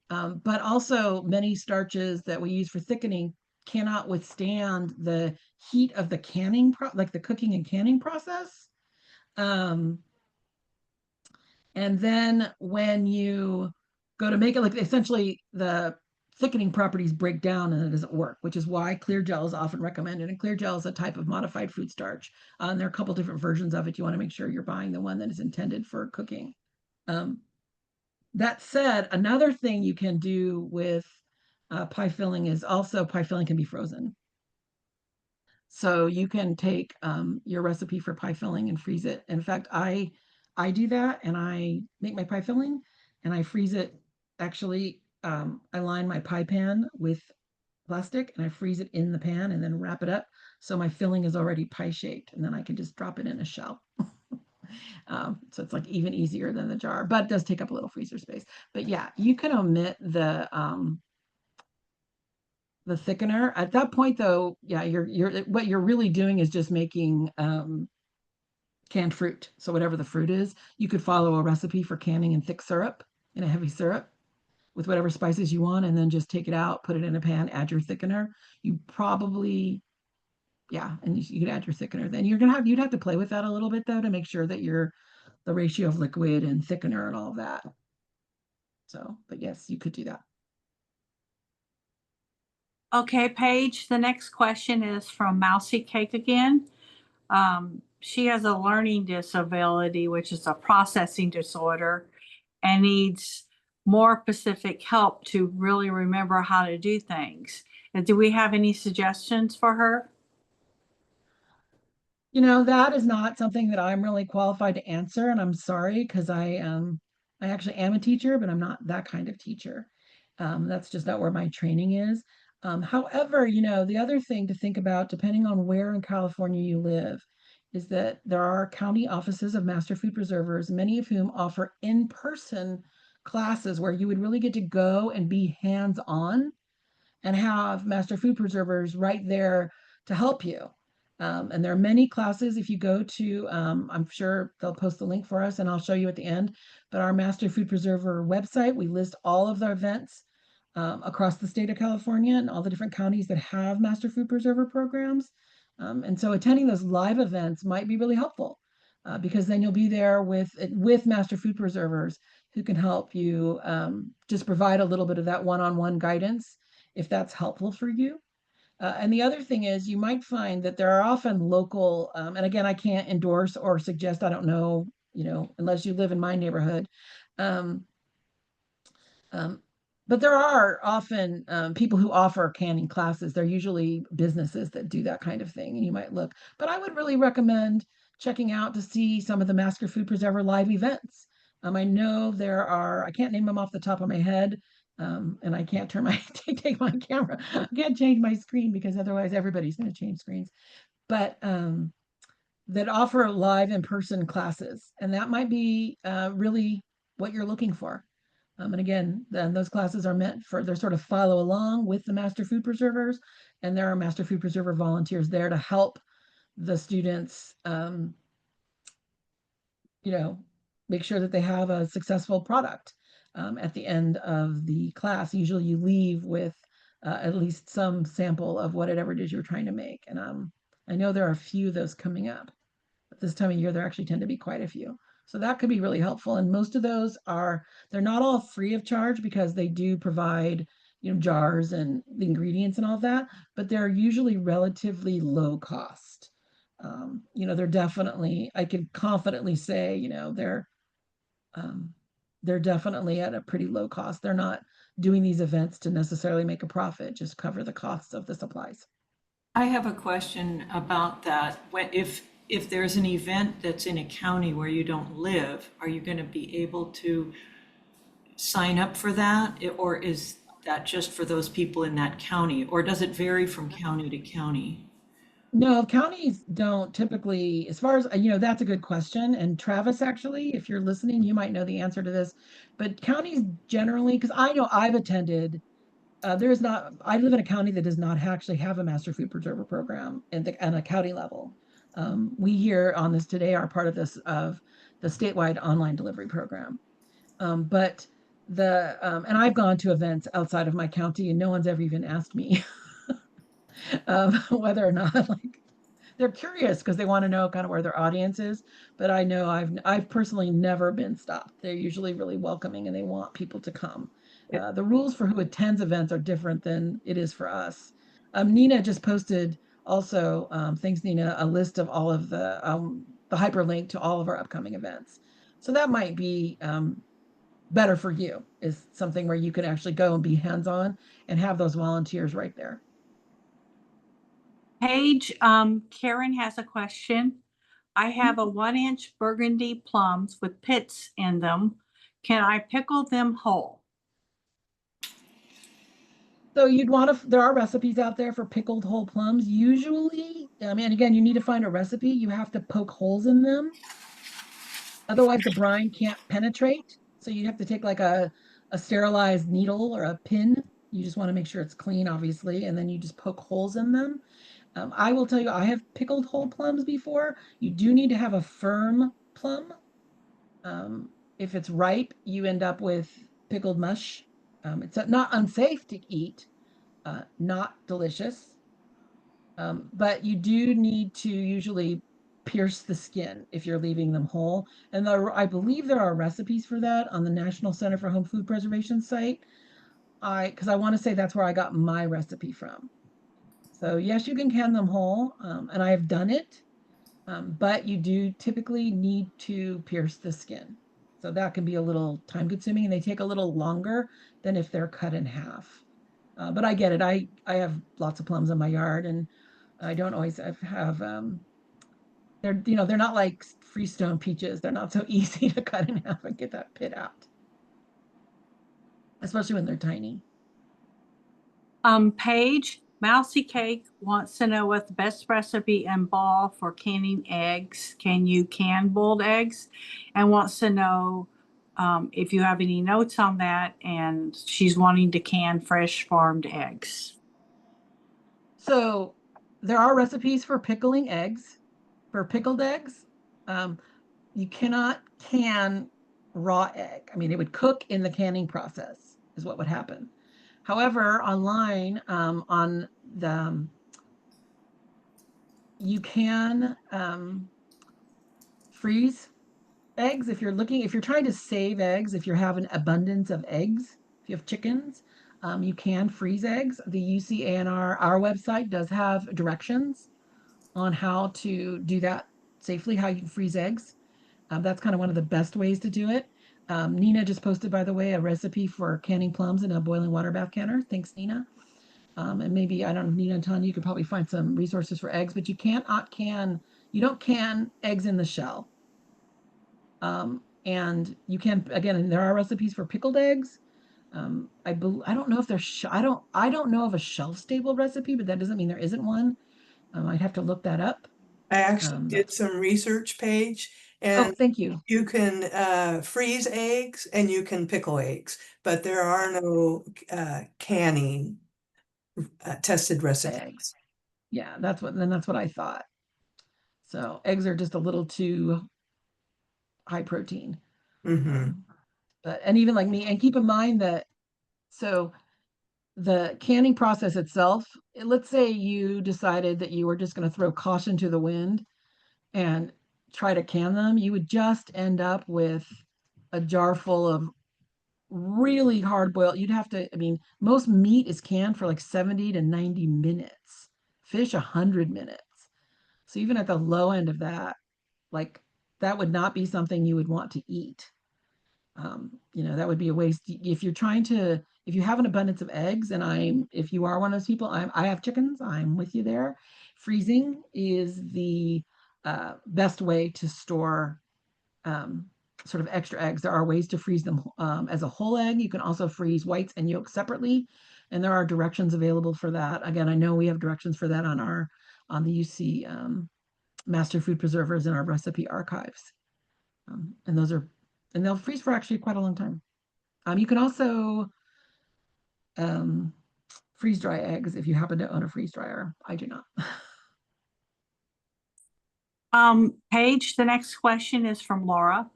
But also many starches that we use for thickening cannot withstand the heat of the like the cooking and canning process. Um, and then when you go to make it, like essentially the thickening properties break down and it doesn't work, which is why clear gel is often recommended. And clear gel is a type of modified food starch. And there are a couple different versions of it. You want to make sure you're buying the one that is intended for cooking. Um, that said, another thing you can do with pie filling is also pie filling can be frozen. So you can take your recipe for pie filling and freeze it. In fact, I do that, and I make my pie filling and I freeze it. Actually, I line my pie pan with plastic and I freeze it in the pan and then wrap it up. So my filling is already pie shaped, and then I can just drop it in a shell. So it's like even easier than the jar, but it does take up a little freezer space. But yeah, you can omit the thickener. At that point though, yeah, you're what you're really doing is just making canned fruit. So whatever the fruit is, you could follow a recipe for canning in thick syrup, in a heavy syrup with whatever spices you want, and then just take it out, put it in a pan, add your thickener. You probably, yeah, and you could add your thickener. Then you'd have to play with that a little bit though to make sure that the ratio of liquid and thickener and all of that. So, but yes, you could do that. Okay, Paige, the next question is from Mousy Cake again. She has a learning disability, which is a processing disorder, and needs more specific help to really remember how to do things. And do we have any suggestions for her? That is not something that I'm really qualified to answer, and I'm sorry because I actually am a teacher, but I'm not that kind of teacher. That's just not where my training is. However, the other thing to think about, depending on where in California you live, is that there are county offices of master food preservers, many of whom offer in-person classes where you would really get to go and be hands-on and have master food preservers right there to help you. And there are many classes. If you go to, I'm sure they'll post the link for us and I'll show you at the end, but our master food preserver website, we list all of the events across the state of California and all the different counties that have master food preserver programs. And so attending those live events might be really helpful because then you'll be there with master food preservers who can help you just provide a little bit of that one-on-one guidance if that's helpful for you. And the other thing is you might find that there are often local, and again, I can't endorse or suggest, I don't know, unless you live in my neighborhood. Um, um, but there are often people who offer canning classes. They're usually businesses that do that kind of thing, and you might look. But I would really recommend checking out to see some of the Master Food Preserver live events. I know there are, I can't name them off the top of my head, and I can't take my camera. I can't change my screen because otherwise everybody's going to change screens. But that offer live in-person classes, and that might be really what you're looking for. And again, then those classes are meant for, they're sort of follow along with the master food preservers, and there are master food preserver volunteers there to help the students, make sure that they have a successful product at the end of the class. Usually you leave with at least some sample of whatever it is you're trying to make. And I know there are a few of those coming up. At this time of year, there actually tend to be quite a few. So that could be really helpful. And most of those they're not all free of charge because they do provide, jars and the ingredients and all that, but they're usually relatively low cost. They're definitely, I can confidently say, they're definitely at a pretty low cost. They're not doing these events to necessarily make a profit, just cover the costs of the supplies. I have a question about that. If there's an event that's in a county where you don't live, are you going to be able to sign up for that? Or is that just for those people in that county? Or does it vary from county to county? No, counties don't typically, as far as, that's a good question. And Travis, actually, if you're listening, you might know the answer to this. But counties generally, because I know I've attended, there is not, I live in a county that does not actually have a master food preserver program on a county level. We here on this today are part of of the statewide online delivery program. But and I've gone to events outside of my county and no one's ever even asked me whether or not like they're curious because they want to know kind of where their audience is. But I know I've personally never been stopped. They're usually really welcoming and they want people to come. The rules for who attends events are different than it is for us. Nina just posted also, thanks Nina, a list of all of the hyperlink to all of our upcoming events. So that might be better for you, is something where you can actually go and be hands-on and have those volunteers right there. Paige, Karen has a question. I have a 1-inch burgundy plums with pits in them. Can I pickle them whole? So you'd want to, there are recipes out there for pickled whole plums. Usually, I mean, again, you need to find a recipe. You have to poke holes in them. Otherwise, the brine can't penetrate. So you have to take like a sterilized needle or a pin. You just want to make sure it's clean, obviously, and then you just poke holes in them. I will tell you, I have pickled whole plums before. You do need to have a firm plum. If it's ripe, you end up with pickled mush. It's not unsafe to eat, not delicious, but you do need to usually pierce the skin if you're leaving them whole. And I believe there are recipes for that on the National Center for Home Food Preservation site. Because I want to say that's where I got my recipe from. So yes, you can can them whole, and I have done it, but you do typically need to pierce the skin. So that can be a little time consuming and they take a little longer than if they're cut in half. But I get it. I have lots of plums in my yard and I don't always have, they're not like freestone peaches. They're not so easy to cut in half and get that pit out, especially when they're tiny. Paige, Mousy Cake wants to know what the best recipe and ball for canning eggs. Can you can boiled eggs? And wants to know if you have any notes on that. And she's wanting to can fresh farmed eggs. So there are recipes for pickling eggs, for pickled eggs. You cannot can raw egg. I mean, it would cook in the canning process is what would happen. However, online, on the, you can freeze eggs if you're trying to save eggs, if you have an abundance of eggs, if you have chickens, you can freeze eggs. The UCANR, our website, does have directions on how to do that safely, how you can freeze eggs. That's kind of one of the best ways to do it. Nina just posted, by the way, a recipe for canning plums in a boiling water bath canner. Thanks, Nina. And maybe, I don't know, Nina and Tanya, you could probably find some resources for eggs, but you you don't can eggs in the shell. And you can, again, and there are recipes for pickled eggs. I don't know if there's, I don't know of a shelf stable recipe, but that doesn't mean there isn't one. I'd have to look that up. I actually did That's, some research page, oh, and thank you. you can freeze eggs and you can pickle eggs, but there are no canning tested recipes. Eggs. Yeah, that's what I thought. So eggs are just a little too high protein. Hmm. But, and even like me, and keep in mind that, so the canning process itself, let's say you decided that you were just going to throw caution to the wind and try to can them, you would just end up with a jar full of really hard boiled. You'd have to, I mean, most meat is canned for like 70 to 90 minutes, fish 100 minutes. So even at the low end of that, like, that would not be something you would want to eat. That would be a waste. If you're trying to, if you have an abundance of eggs, and if you are one of those people, I have chickens, I'm with you there. Freezing is the best way to store sort of extra eggs. There are ways to freeze them as a whole egg. You can also freeze whites and yolks separately, and there are directions available for that. Again, I know we have directions for that on the UC Master Food Preservers in our recipe archives, and they'll freeze for actually quite a long time. You can also um, freeze dry eggs if you happen to own a freeze dryer. I do not. Paige, the next question is from Laura.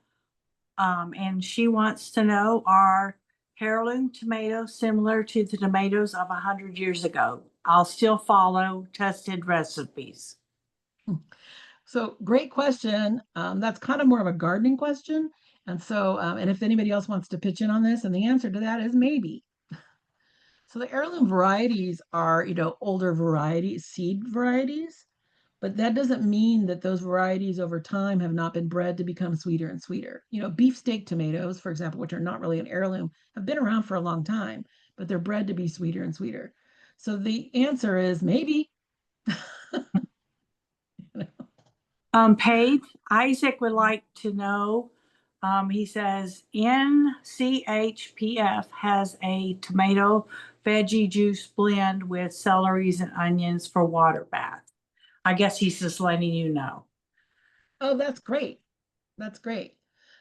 And she wants to know, are heirloom tomatoes similar to the tomatoes of 100 years ago? I'll still follow tested recipes. So great question. That's kind of more of a gardening question. And so, and if anybody else wants to pitch in on this, and the answer to that is maybe. So the heirloom varieties are, older varieties, seed varieties, but that doesn't mean that those varieties over time have not been bred to become sweeter and sweeter. Beefsteak tomatoes, for example, which are not really an heirloom, have been around for a long time, but they're bred to be sweeter and sweeter. So the answer is maybe. Paige, Isaac would like to know, he says NCHPF has a tomato veggie juice blend with celeries and onions for water bath. I guess he's just letting you know. Oh, that's great. That's great.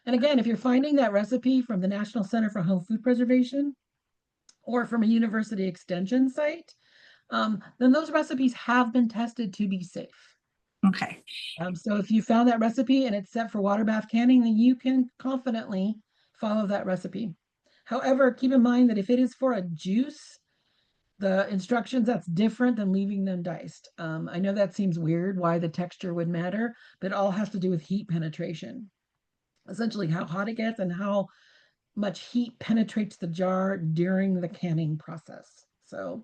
And again, if you're finding that recipe from the National Center for Home Food Preservation or from a university extension site, then those recipes have been tested to be safe. Okay. So if you found that recipe and it's set for water bath canning, then you can confidently follow that recipe. However, keep in mind that if it is for a juice, the instructions, that's different than leaving them diced. I know that seems weird why the texture would matter, but it all has to do with heat penetration. Essentially how hot it gets and how much heat penetrates the jar during the canning process. So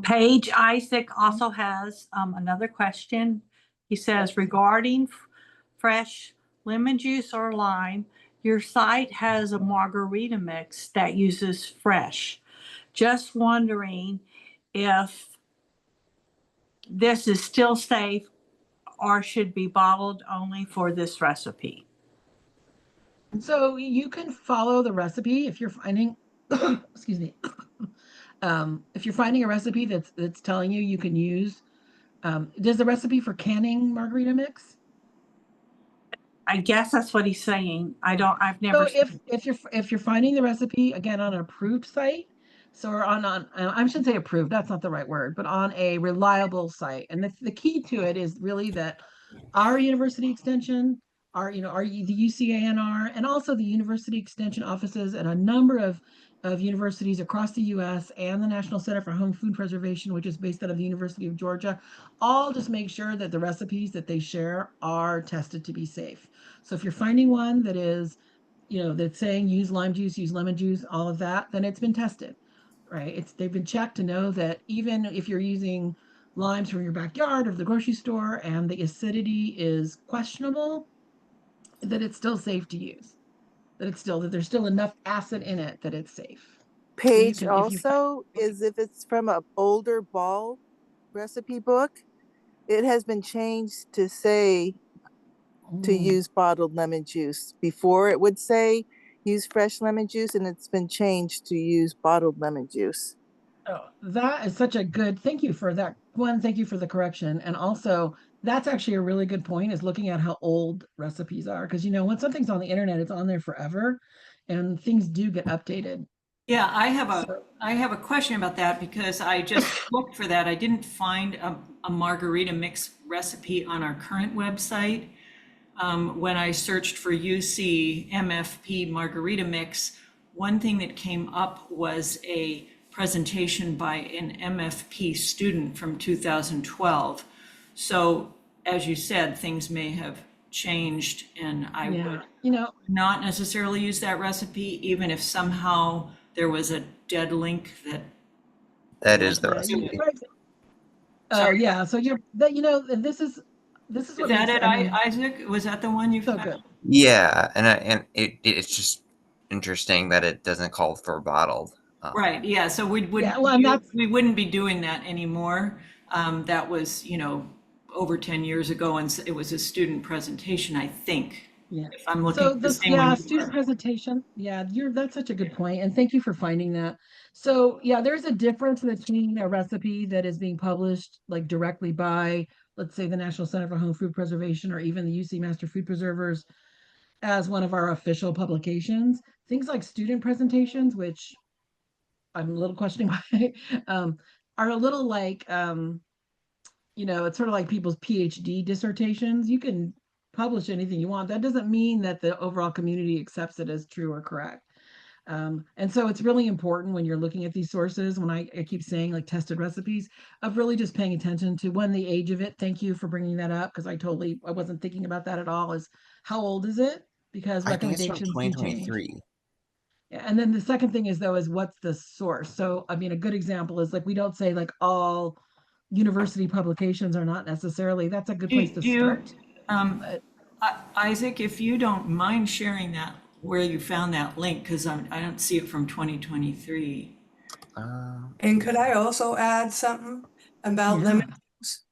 Paige, Isaac also has another question. He says, regarding fresh lemon juice or lime, your site has a margarita mix that uses fresh. Just wondering if this is still safe or should be bottled only for this recipe. So you can follow the recipe if you're finding, excuse me, if you're finding a recipe that's telling you can use. Does the recipe for canning margarita mix? I guess that's what he's saying. I've So never. if you're finding the recipe again on an approved site, so or on I shouldn't say approved, that's not the right word, but on a reliable site, and the key to it is really that our university extension, the UCANR, and also the university extension offices and a number of of universities across the US and the National Center for Home Food Preservation, which is based out of the University of Georgia, all just make sure that the recipes that they share are tested to be safe. So if you're finding one that is, that's saying use lime juice, use lemon juice, all of that, then it's been tested, right? They've been checked to know that even if you're using limes from your backyard or the grocery store and the acidity is questionable, that it's still safe to use. That there's still enough acid in it that it's safe. So you Page can, if you find, also is if it's from an older ball recipe book, it has been changed to say to mm, use bottled lemon juice. Before it would say use fresh lemon juice, and it's been changed to use bottled lemon juice. oh, that is such a good, thank you for that. One, thank you for the correction. And also, that's actually a really good point is looking at how old recipes are. Because, when something's on the internet, it's on there forever and things do get updated. Yeah, So, I have a question about that because I just looked for that. I didn't find a margarita mix recipe on our current website. When I searched for UC MFP margarita mix, one thing that came up was a presentation by an MFP student from 2012. So as you said, things may have changed, and I yeah, would not necessarily use that recipe, even if somehow there was a dead link that. That is the yeah, recipe. oh, Sorry, yeah. So and this is is what that makes, it, I mean, Isaac? Was that the one you so found? good. Yeah, and it's just interesting that it doesn't call for bottled. Right, yeah, so Yeah, well, and that's, we wouldn't be doing that anymore. That was, over 10 years ago, and it was a student presentation, I think, yeah. if I'm looking So at the the same one yeah, you student are. presentation. Yeah, that's such a good point, and thank you for finding that. So yeah, there's a difference between a recipe that is being published like directly by, let's say, the National Center for Home Food Preservation or even the UC Master Food Preservers as one of our official publications. Things like student presentations, which I'm a little questioning why, are a little like it's sort of like people's PhD dissertations. You can publish anything you want. That doesn't mean that the overall community accepts it as true or correct. And so it's really important when you're looking at these sources, when I keep saying like tested recipes, of really just paying attention to when the age of it. Thank you for bringing that up because I wasn't thinking about that at all. Is how old is it? Because I think it's from recommendations do change. 2023. Yeah, and then the second thing is though is what's the source. So I mean a good example is like we don't say like all university publications are not necessarily, that's a good place to Do you, start. um, But Isaac, if you don't mind sharing that, where you found that link, because I don't see it from 2023. And could I also add something about yeah, lemon juice?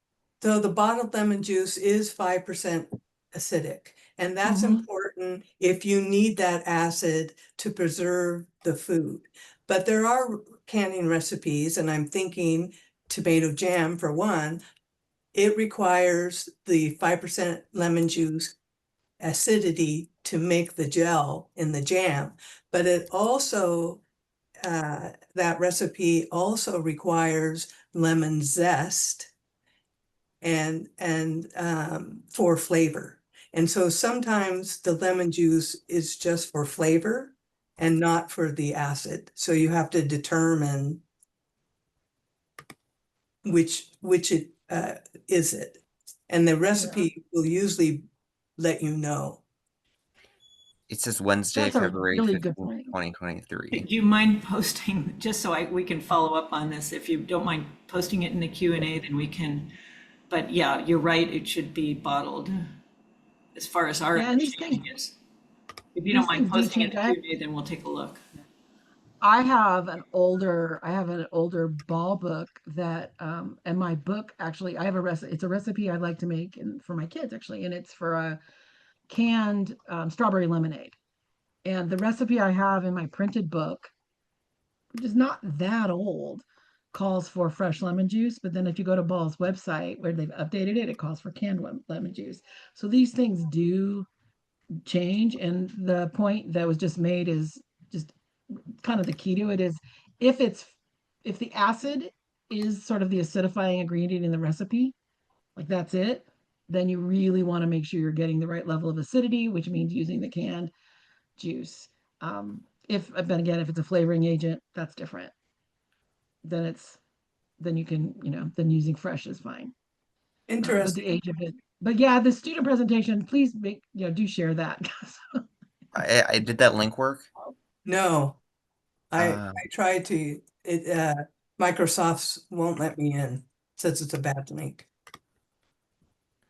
So the bottled lemon juice is 5% acidic, and that's mhm, important if you need that acid to preserve the food. But there are canning recipes, and I'm thinking tomato jam for one. It requires the 5% lemon juice acidity to make the gel in the jam, but it also that recipe also requires lemon zest and for flavor. And so sometimes the lemon juice is just for flavor and not for the acid. So you have to determine which it is it. And the yeah, recipe will usually let you know. It says Wednesday, that's a February really good 15th, point. 2023. Do you mind posting, just so we can follow up on this, if you don't mind posting it in the Q&A, then we can, but yeah, you're right, it should be bottled, as far as our Yeah, and understanding is. If you don't these mind things do posting it change. in the Q&A, then we'll take a look. I have an older ball book that and my book actually I have a recipe, it's a recipe I like to make and for my kids actually, and it's for a canned strawberry lemonade. And the recipe I have in my printed book, which is not that old, calls for fresh lemon juice. But then if you go to Ball's website where they've updated it, it calls for canned lemon juice. So these things do change. And the point that was just made is just kind of the key to it is if it's if the acid is sort of the acidifying ingredient in the recipe, like that's it, then you really want to make sure you're getting the right level of acidity, which means using the canned juice. but again, if it's a flavoring agent, that's different. Then you can, then using fresh is fine. But the Interesting. age of it. But yeah, the student presentation, please do share that. I did that link work. No, I Uh, tried to, Microsoft's won't let me in, says it's a bad link.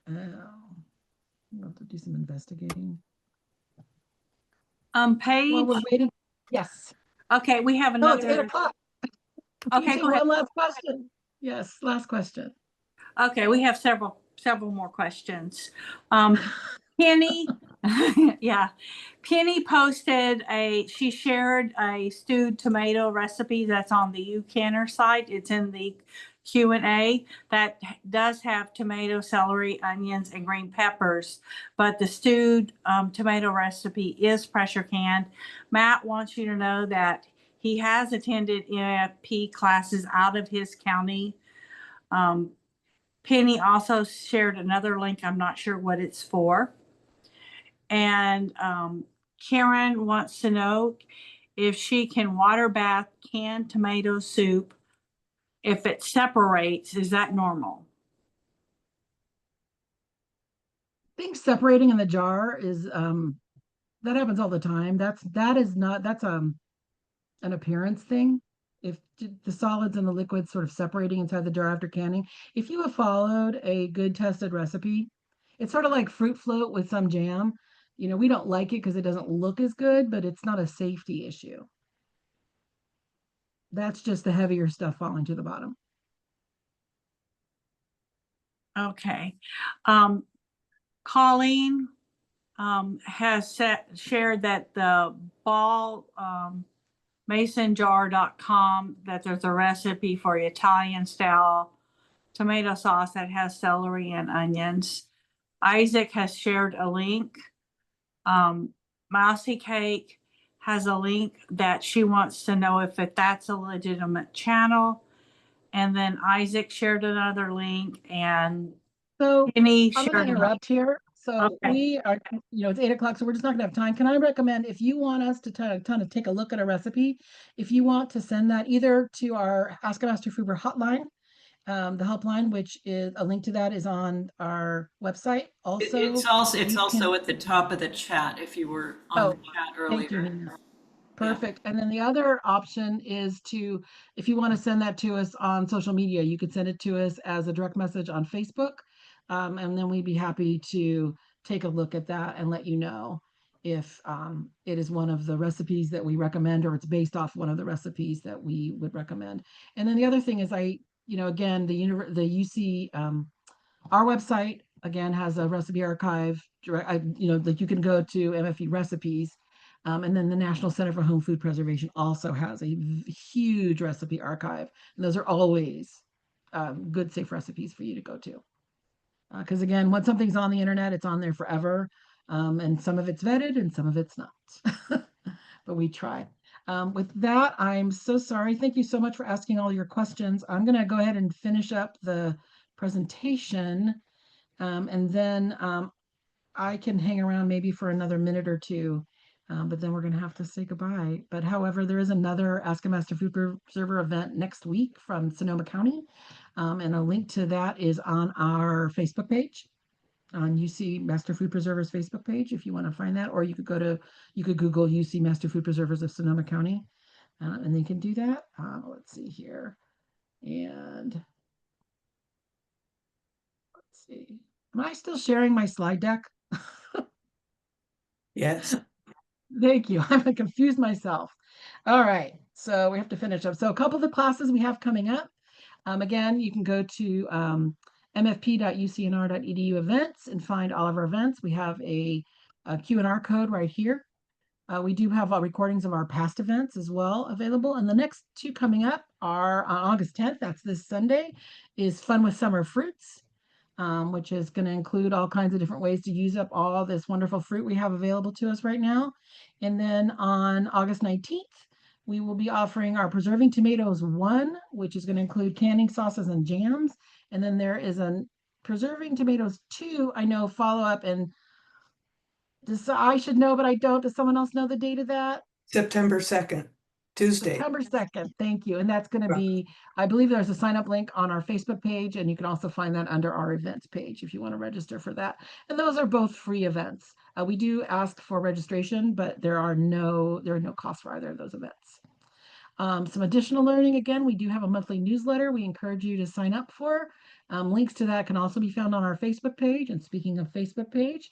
We'll have to do some investigating. Paige. While we're waiting, yes. Okay, we have Oh, it's another. 8:00. Okay, go ahead. One last question. Yes, last question. Okay, we have several more questions. Penny, yeah, Penny she shared a stewed tomato recipe that's on the UCanner site. It's in the Q&A that does have tomato, celery, onions, and green peppers, but the stewed tomato recipe is pressure canned. Matt wants you to know that he has attended MFP classes out of his county. Penny also shared another link. I'm not sure what it's for. And Karen wants to know if she can water bath canned tomato soup. If it separates, is that normal? I think separating in the jar is that happens all the time. That's an appearance thing. If the solids and the liquids sort of separating inside the jar after canning, if you have followed a good tested recipe, it's sort of like fruit float with some jam. We don't like it because it doesn't look as good, but it's not a safety issue. That's just the heavier stuff falling to the bottom. Okay. Colleen has shared that the ball masonjar.com, that there's a recipe for Italian style tomato sauce that has celery and onions. Isaac has shared a link. Mousy Cake has a link that she wants to know if that's a legitimate channel. And then Isaac shared another link, and So Penny I'm going shared to another. interrupt here. So Okay. we are, it's 8:00, so we're just not gonna have time. Can I recommend, if you want us to kind of take a look at a recipe, if you want to send that either to our Ask a Master Fooper hotline, the helpline, which is a link to that is on our website. Also, It's also at the top of the chat if you were on the chat thank you, earlier. Nina. Perfect. And then the other option is if you want to send that to us on social media, you could send it to us as a direct message on Facebook. And then we'd be happy to take a look at that and let you know if it is one of the recipes that we recommend, or it's based off one of the recipes that we would recommend. And then the other thing is again, the UC, our website again has a recipe archive, that you can go to MFE recipes. And then the National Center for Home Food Preservation also has a huge recipe archive. And those are always good, safe recipes for you to go to. Because again, once something's on the internet, it's on there forever. And some of it's vetted and some of it's not. But we try. With that, I'm so sorry. Thank you so much for asking all your questions. I'm going to go ahead and finish up the presentation. And then I can hang around maybe for another minute or two, but then we're going to have to say goodbye. But however, there is another Ask a Master Food Preserver event next week from Sonoma County. And a link to that is on our Facebook page, on UC Master Food Preservers Facebook page, if you want to find that, or you could Google UC Master Food Preservers of Sonoma County, and they can do that. Let's see here. And let's see. Am I still sharing my slide deck? Yes. Thank you. I'm confused myself. All right. So we have to finish up. So a couple of the classes we have coming up. Again, you can go to mfp.ucnr.edu events and find all of our events. We have a Q&R code right here. We do have recordings of our past events as well available. And the next two coming up are on August 10th. That's this Sunday, is Fun with Summer Fruits. Which is going to include all kinds of different ways to use up all this wonderful fruit we have available to us right now. And then on August 19th, we will be offering our Preserving Tomatoes 1, which is going to include canning sauces and jams. And then there is a Preserving Tomatoes 2, I know, follow-up. And I should know, but I don't. Does someone else know the date of that? September 2nd, Tuesday. September 2nd. Thank you. And that's going to be, I believe there's a sign up link on our Facebook page, and you can also find that under our events page if you want to register for that. And those are both free events. We do ask for registration, but there are no costs for either of those events. Some additional learning, again, we do have a monthly newsletter we encourage you to sign up for. Links to that can also be found on our Facebook page. And speaking of Facebook page,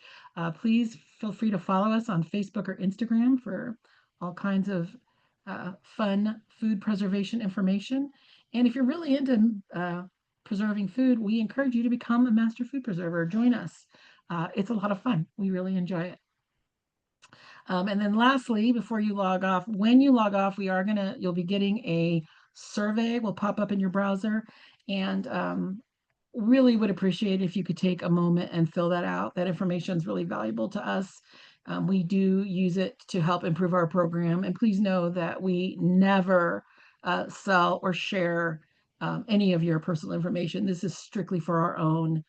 please feel free to follow us on Facebook or Instagram for all kinds of fun food preservation information. And if you're really into preserving food, we encourage you to become a master food preserver. Join us. It's a lot of fun. We really enjoy it. And then lastly, before you log off, when you log off, you'll be getting a survey will pop up in your browser, and really would appreciate if you could take a moment and fill that out. That information is really valuable to us. We do use it to help improve our program, and please know that we never sell or share any of your personal information. This is strictly for our own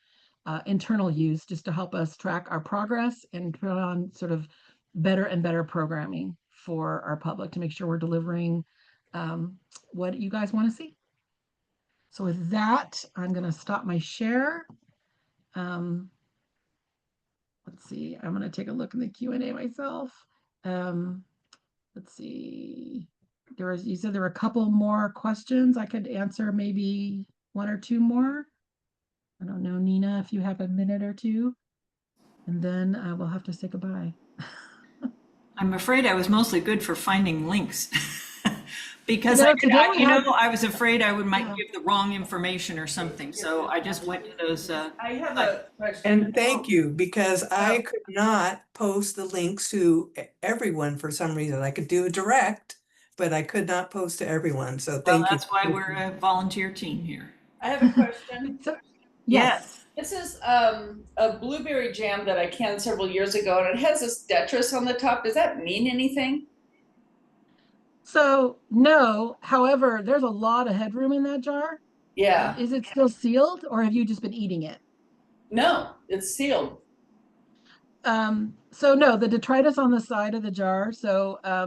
internal use, just to help us track our progress and put on sort of better and better programming for our public to make sure we're delivering what you guys want to see. So with that, I'm going to stop my share. Let's see, I'm going to take a look in the Q&A myself. Let's see, you said there were a couple more questions. I could answer maybe one or two more. I don't know, Nina, if you have a minute or two, and then we'll have to say goodbye. I'm afraid I was mostly good for finding links. Because I was afraid I might give the wrong information or something. So I just went to those. I have a question. And thank you, because I could not post the links to everyone for some reason. I could do a direct, but I could not post to everyone. So thank you. That's why we're a volunteer team here. I have a question. Yes. This is a blueberry jam that I canned several years ago, and it has this detritus on the top. Does that mean anything? So no, however, there's a lot of headroom in that jar. Yeah. Is it still sealed, or have you just been eating it? No, it's sealed. So no, the detritus on the side of the jar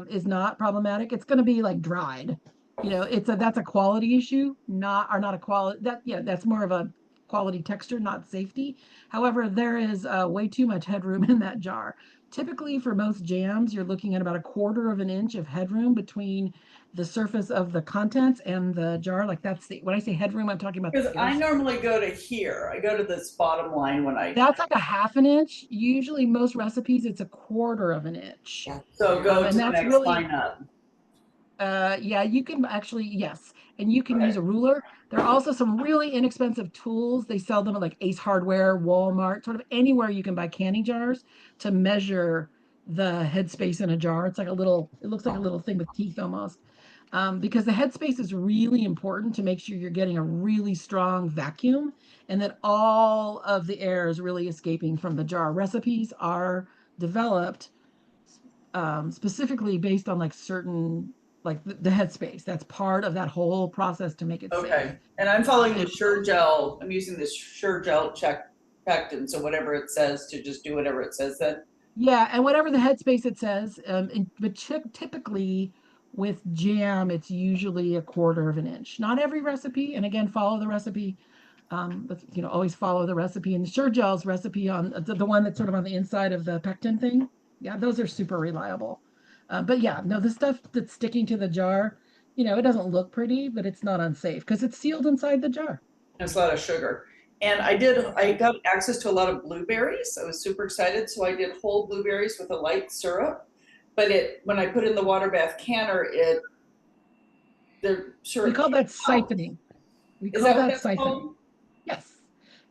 is not problematic. It's going to be like dried. You know, that's a quality issue, not a quality that's more of a quality texture, not safety. However, there is way too much headroom in that jar. Typically, for most jams, you're looking at about 1/4 of an inch of headroom between the surface of the contents and the jar. Like when I say headroom, I'm talking about. Because I normally go to here. I go to this bottom line when I. That's like 1/2 an inch. Usually, most recipes, it's 1/4 of an inch. So go to the next line up. Yeah, you can actually, yes. And you can use a ruler. There are also some really inexpensive tools. They sell them at like Ace Hardware, Walmart, sort of anywhere you can buy canning jars to measure the headspace in a jar. It looks like a little thing with teeth almost. Because the headspace is really important to make sure you're getting a really strong vacuum and that all of the air is really escaping from the jar. Recipes are developed specifically based on like certain the headspace. That's part of that whole process to make it safe. And I'm following the Sure Gel. I'm using this Sure Gel pectin. So whatever it says, to just do whatever it says then. Yeah, and whatever the headspace it says. But typically with jam, it's usually 1/4 of an inch. Not every recipe, and again, follow the recipe. But always follow the recipe. And Sure Gel's recipe on the one that's sort of on the inside of the pectin thing. Yeah, those are super reliable. But yeah, no, the stuff that's sticking to the jar, it doesn't look pretty, but it's not unsafe because it's sealed inside the jar. There's a lot of sugar. And I got access to a lot of blueberries. I was super excited. So I did whole blueberries with a light syrup. But when I put in the water bath canner, We call that siphoning. We call that siphoning. Yes.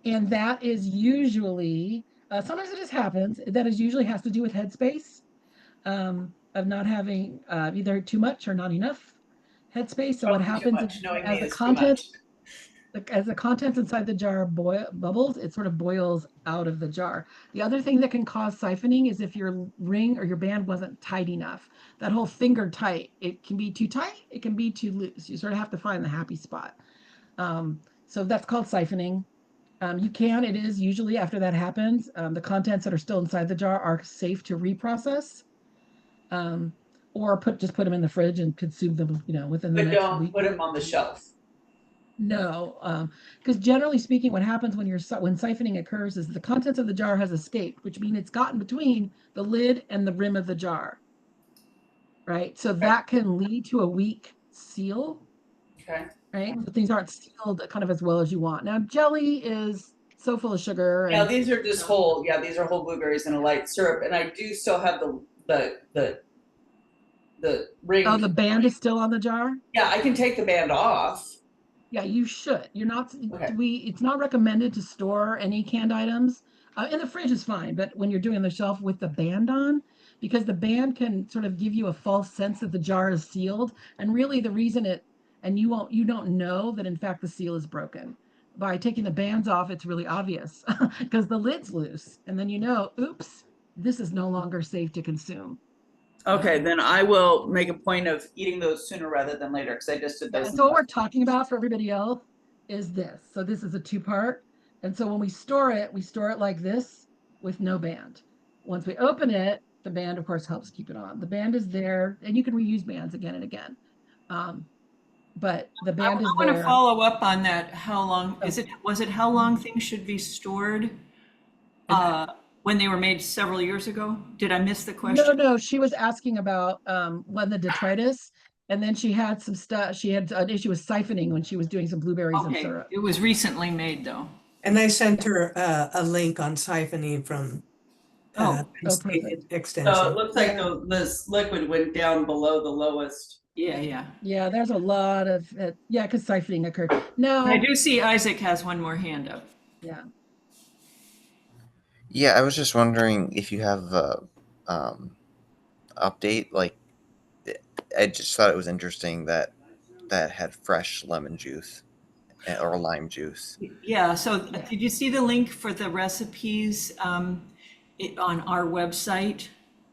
And that is usually, sometimes it just happens, that is usually has to do with headspace. Of not having either too much or not enough headspace. So what happens is as the contents inside the jar bubbles, it sort of boils out of the jar. The other thing that can cause siphoning is if your ring or your band wasn't tight enough. That whole finger tight, it can be too tight, it can be too loose. You sort of have to find the happy spot. So that's called siphoning. It is usually after that happens, the contents that are still inside the jar are safe to reprocess. or just put them in the fridge and consume them, within the But next don't week. put them on the shelf. No, because generally speaking, what happens when when siphoning occurs is the contents of the jar has escaped, which means it's gotten between the lid and the rim of the jar, right? So that can lead to a weak seal, Okay. right? So things aren't sealed kind of as well as you want. Now, jelly is so full of sugar, Now and these are just these are whole blueberries in a light syrup, and I do still have the ring. the band is still on the jar. Yeah, I can take the band off. Yeah, you should. You're not, Okay. it's not recommended to store any canned items. In the fridge is fine, but when you're doing the shelf with the band on, because the band can sort of give you a false sense that the jar is sealed. And really the reason and you don't know that in fact the seal is broken. By taking the bands off, it's really obvious because the lid's loose. And then oops, this is no longer safe to consume. Okay, then I will make a point of eating those sooner rather than later because I just did those. And so what we're talking about for everybody else is this. So this is a two-part. And so when we store it like this with no band. Once we open it, the band, of course, helps keep it on. The band is there, and you can reuse bands again and again. But the band is I want to there. follow up on that. How long was it how long things should be stored? When they were made several years ago? Did I miss the question? No, she was asking about when the detritus, and then she had some stuff. She had an issue with siphoning when she was doing some blueberries and Okay, syrup. it was recently made though. And I sent her a link on siphoning from Perfect. extension. So it looks like this liquid went down below the lowest. Yeah. Yeah, there's a lot of because siphoning occurred. Now I do see Isaac has one more hand up. Yeah. Yeah, I was just wondering if you have a update. Like, I just thought it was interesting that had fresh lemon juice or lime juice. Yeah, so did you see the link for the recipes on our website?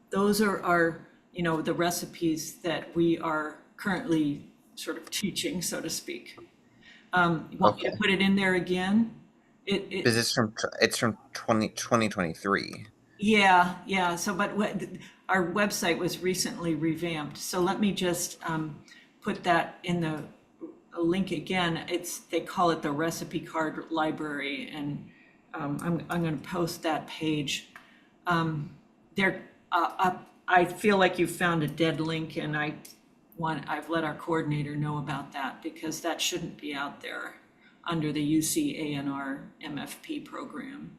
Those are our, the recipes that we are currently sort of teaching, so to speak. You want me to put it in there again? Because it's from 2023. Yeah. So, but our website was recently revamped. So let me just put that in the link again. They call it the recipe card library, and I'm going to post that page. I feel like you found a dead link, and I've let our coordinator know about that because that shouldn't be out there under the UC ANR MFP program.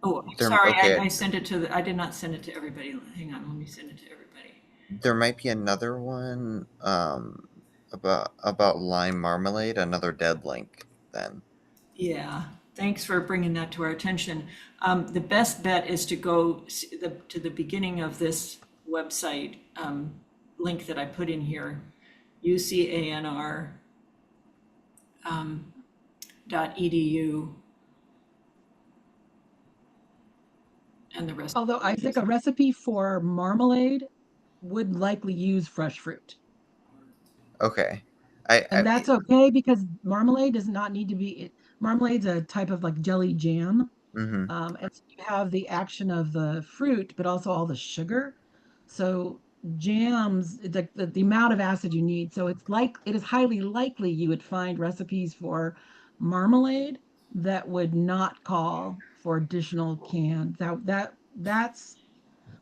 Oh, sorry, okay. I did not send it to everybody. Hang on, let me send it to everybody. There might be another one about lime marmalade, another dead link then. Yeah, thanks for bringing that to our attention. The best bet is to go to the beginning of this website link that I put in here, ucanr .edu. And the rest. Although I think a recipe for marmalade would likely use fresh fruit. Okay. And that's okay because marmalade does not need to be, marmalade's a type of like jelly jam. Mm-hmm. And so you have the action of the fruit, but also all the sugar. So jams, the amount of acid you need. So it is highly likely you would find recipes for marmalade that would not call for additional canned. That's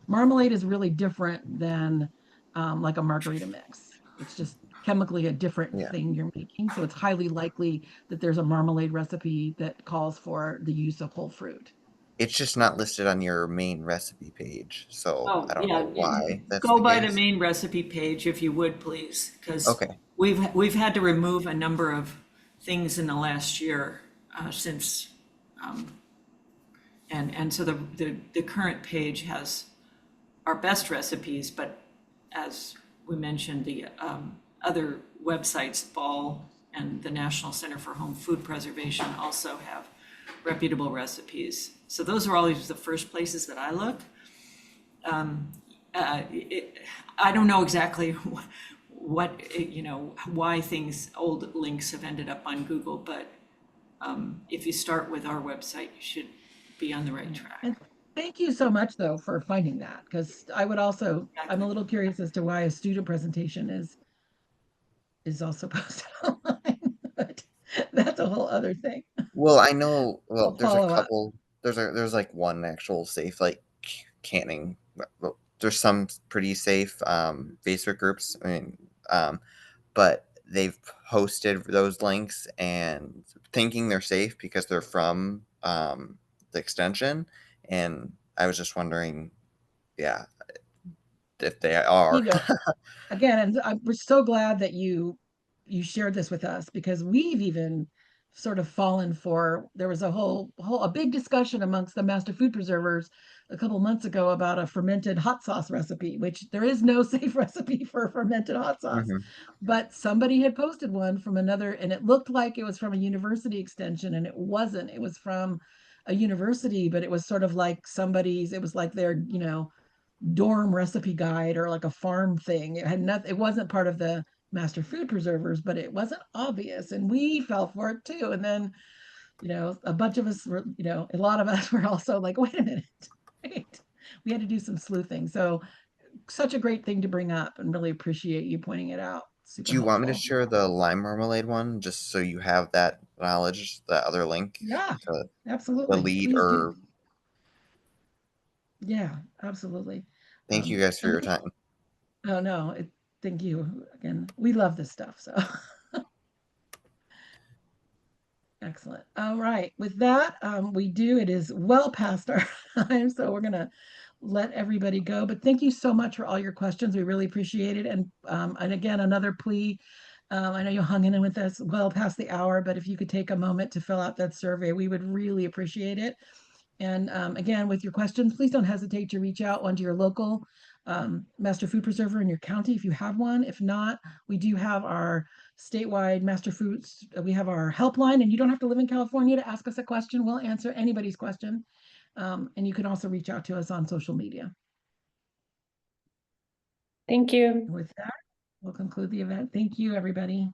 marmalade is really different than like a margarita mix. It's just chemically a different thing you're making. So it's highly likely that there's a marmalade recipe that calls for the use of whole fruit. It's just not listed on your main recipe page, so I don't know why that's Go the by case. the main recipe page if you would, please, because Okay. we've had to remove a number of things in the last year since, and so the current page has our best recipes, but as we mentioned, the other websites, Ball and the National Center for Home Food Preservation, also have reputable recipes. So those are always the first places that I look. I don't know exactly what why old links have ended up on Google, but if you start with our website, you should be on the right track. Thank you so much though for finding that, because I would also, I'm a little curious as to why a student presentation is also posted online, but that's a whole other thing. Well, I know. Well, I'll there's a follow up. couple. There's like one actual safe like canning. Well, there's some pretty safe Facebook groups. I mean, but they've posted those links and thinking they're safe because they're from the extension. And I was just wondering, yeah, if they You are. know, again, and we're so glad that you shared this with us, because we've even sort of fallen for, there was a big discussion amongst the master food preservers a couple months ago about a fermented hot sauce recipe, which there is no safe recipe for fermented hot sauce. Mhm. But somebody had posted one from another, and it looked like it was from a university extension, and it wasn't. It was from a university, but it was sort of like somebody's, it was like their, dorm recipe guide or like a farm thing. It had nothing, it wasn't part of the master food preservers, but it wasn't obvious. And we fell for it too. And then, a bunch of us were, a lot of us were also like, wait a minute, wait. We had to do some sleuthing. So such a great thing to bring up, and really appreciate you pointing it out. Super Do you want me to helpful. share the lime marmalade one just so you have that knowledge, that other link Yeah, to absolutely. delete Please do. or Yeah, absolutely. thank you guys for And your time. oh no, thank you again. We love this stuff. So excellent. All right. With that, it is well past our time, so we're gonna let everybody go. But thank you so much for all your questions. We really appreciate it. And again, another plea. I know you hung in with us well past the hour, but if you could take a moment to fill out that survey, we would really appreciate it. And again, with your questions, please don't hesitate to reach out onto your local master food preserver in your county if you have one. If not, we do have our statewide master foods. We have our helpline, and you don't have to live in California to ask us a question. We'll answer anybody's question. And you can also reach out to us on social media. Thank you. And with that, we'll conclude the event. Thank you, everybody.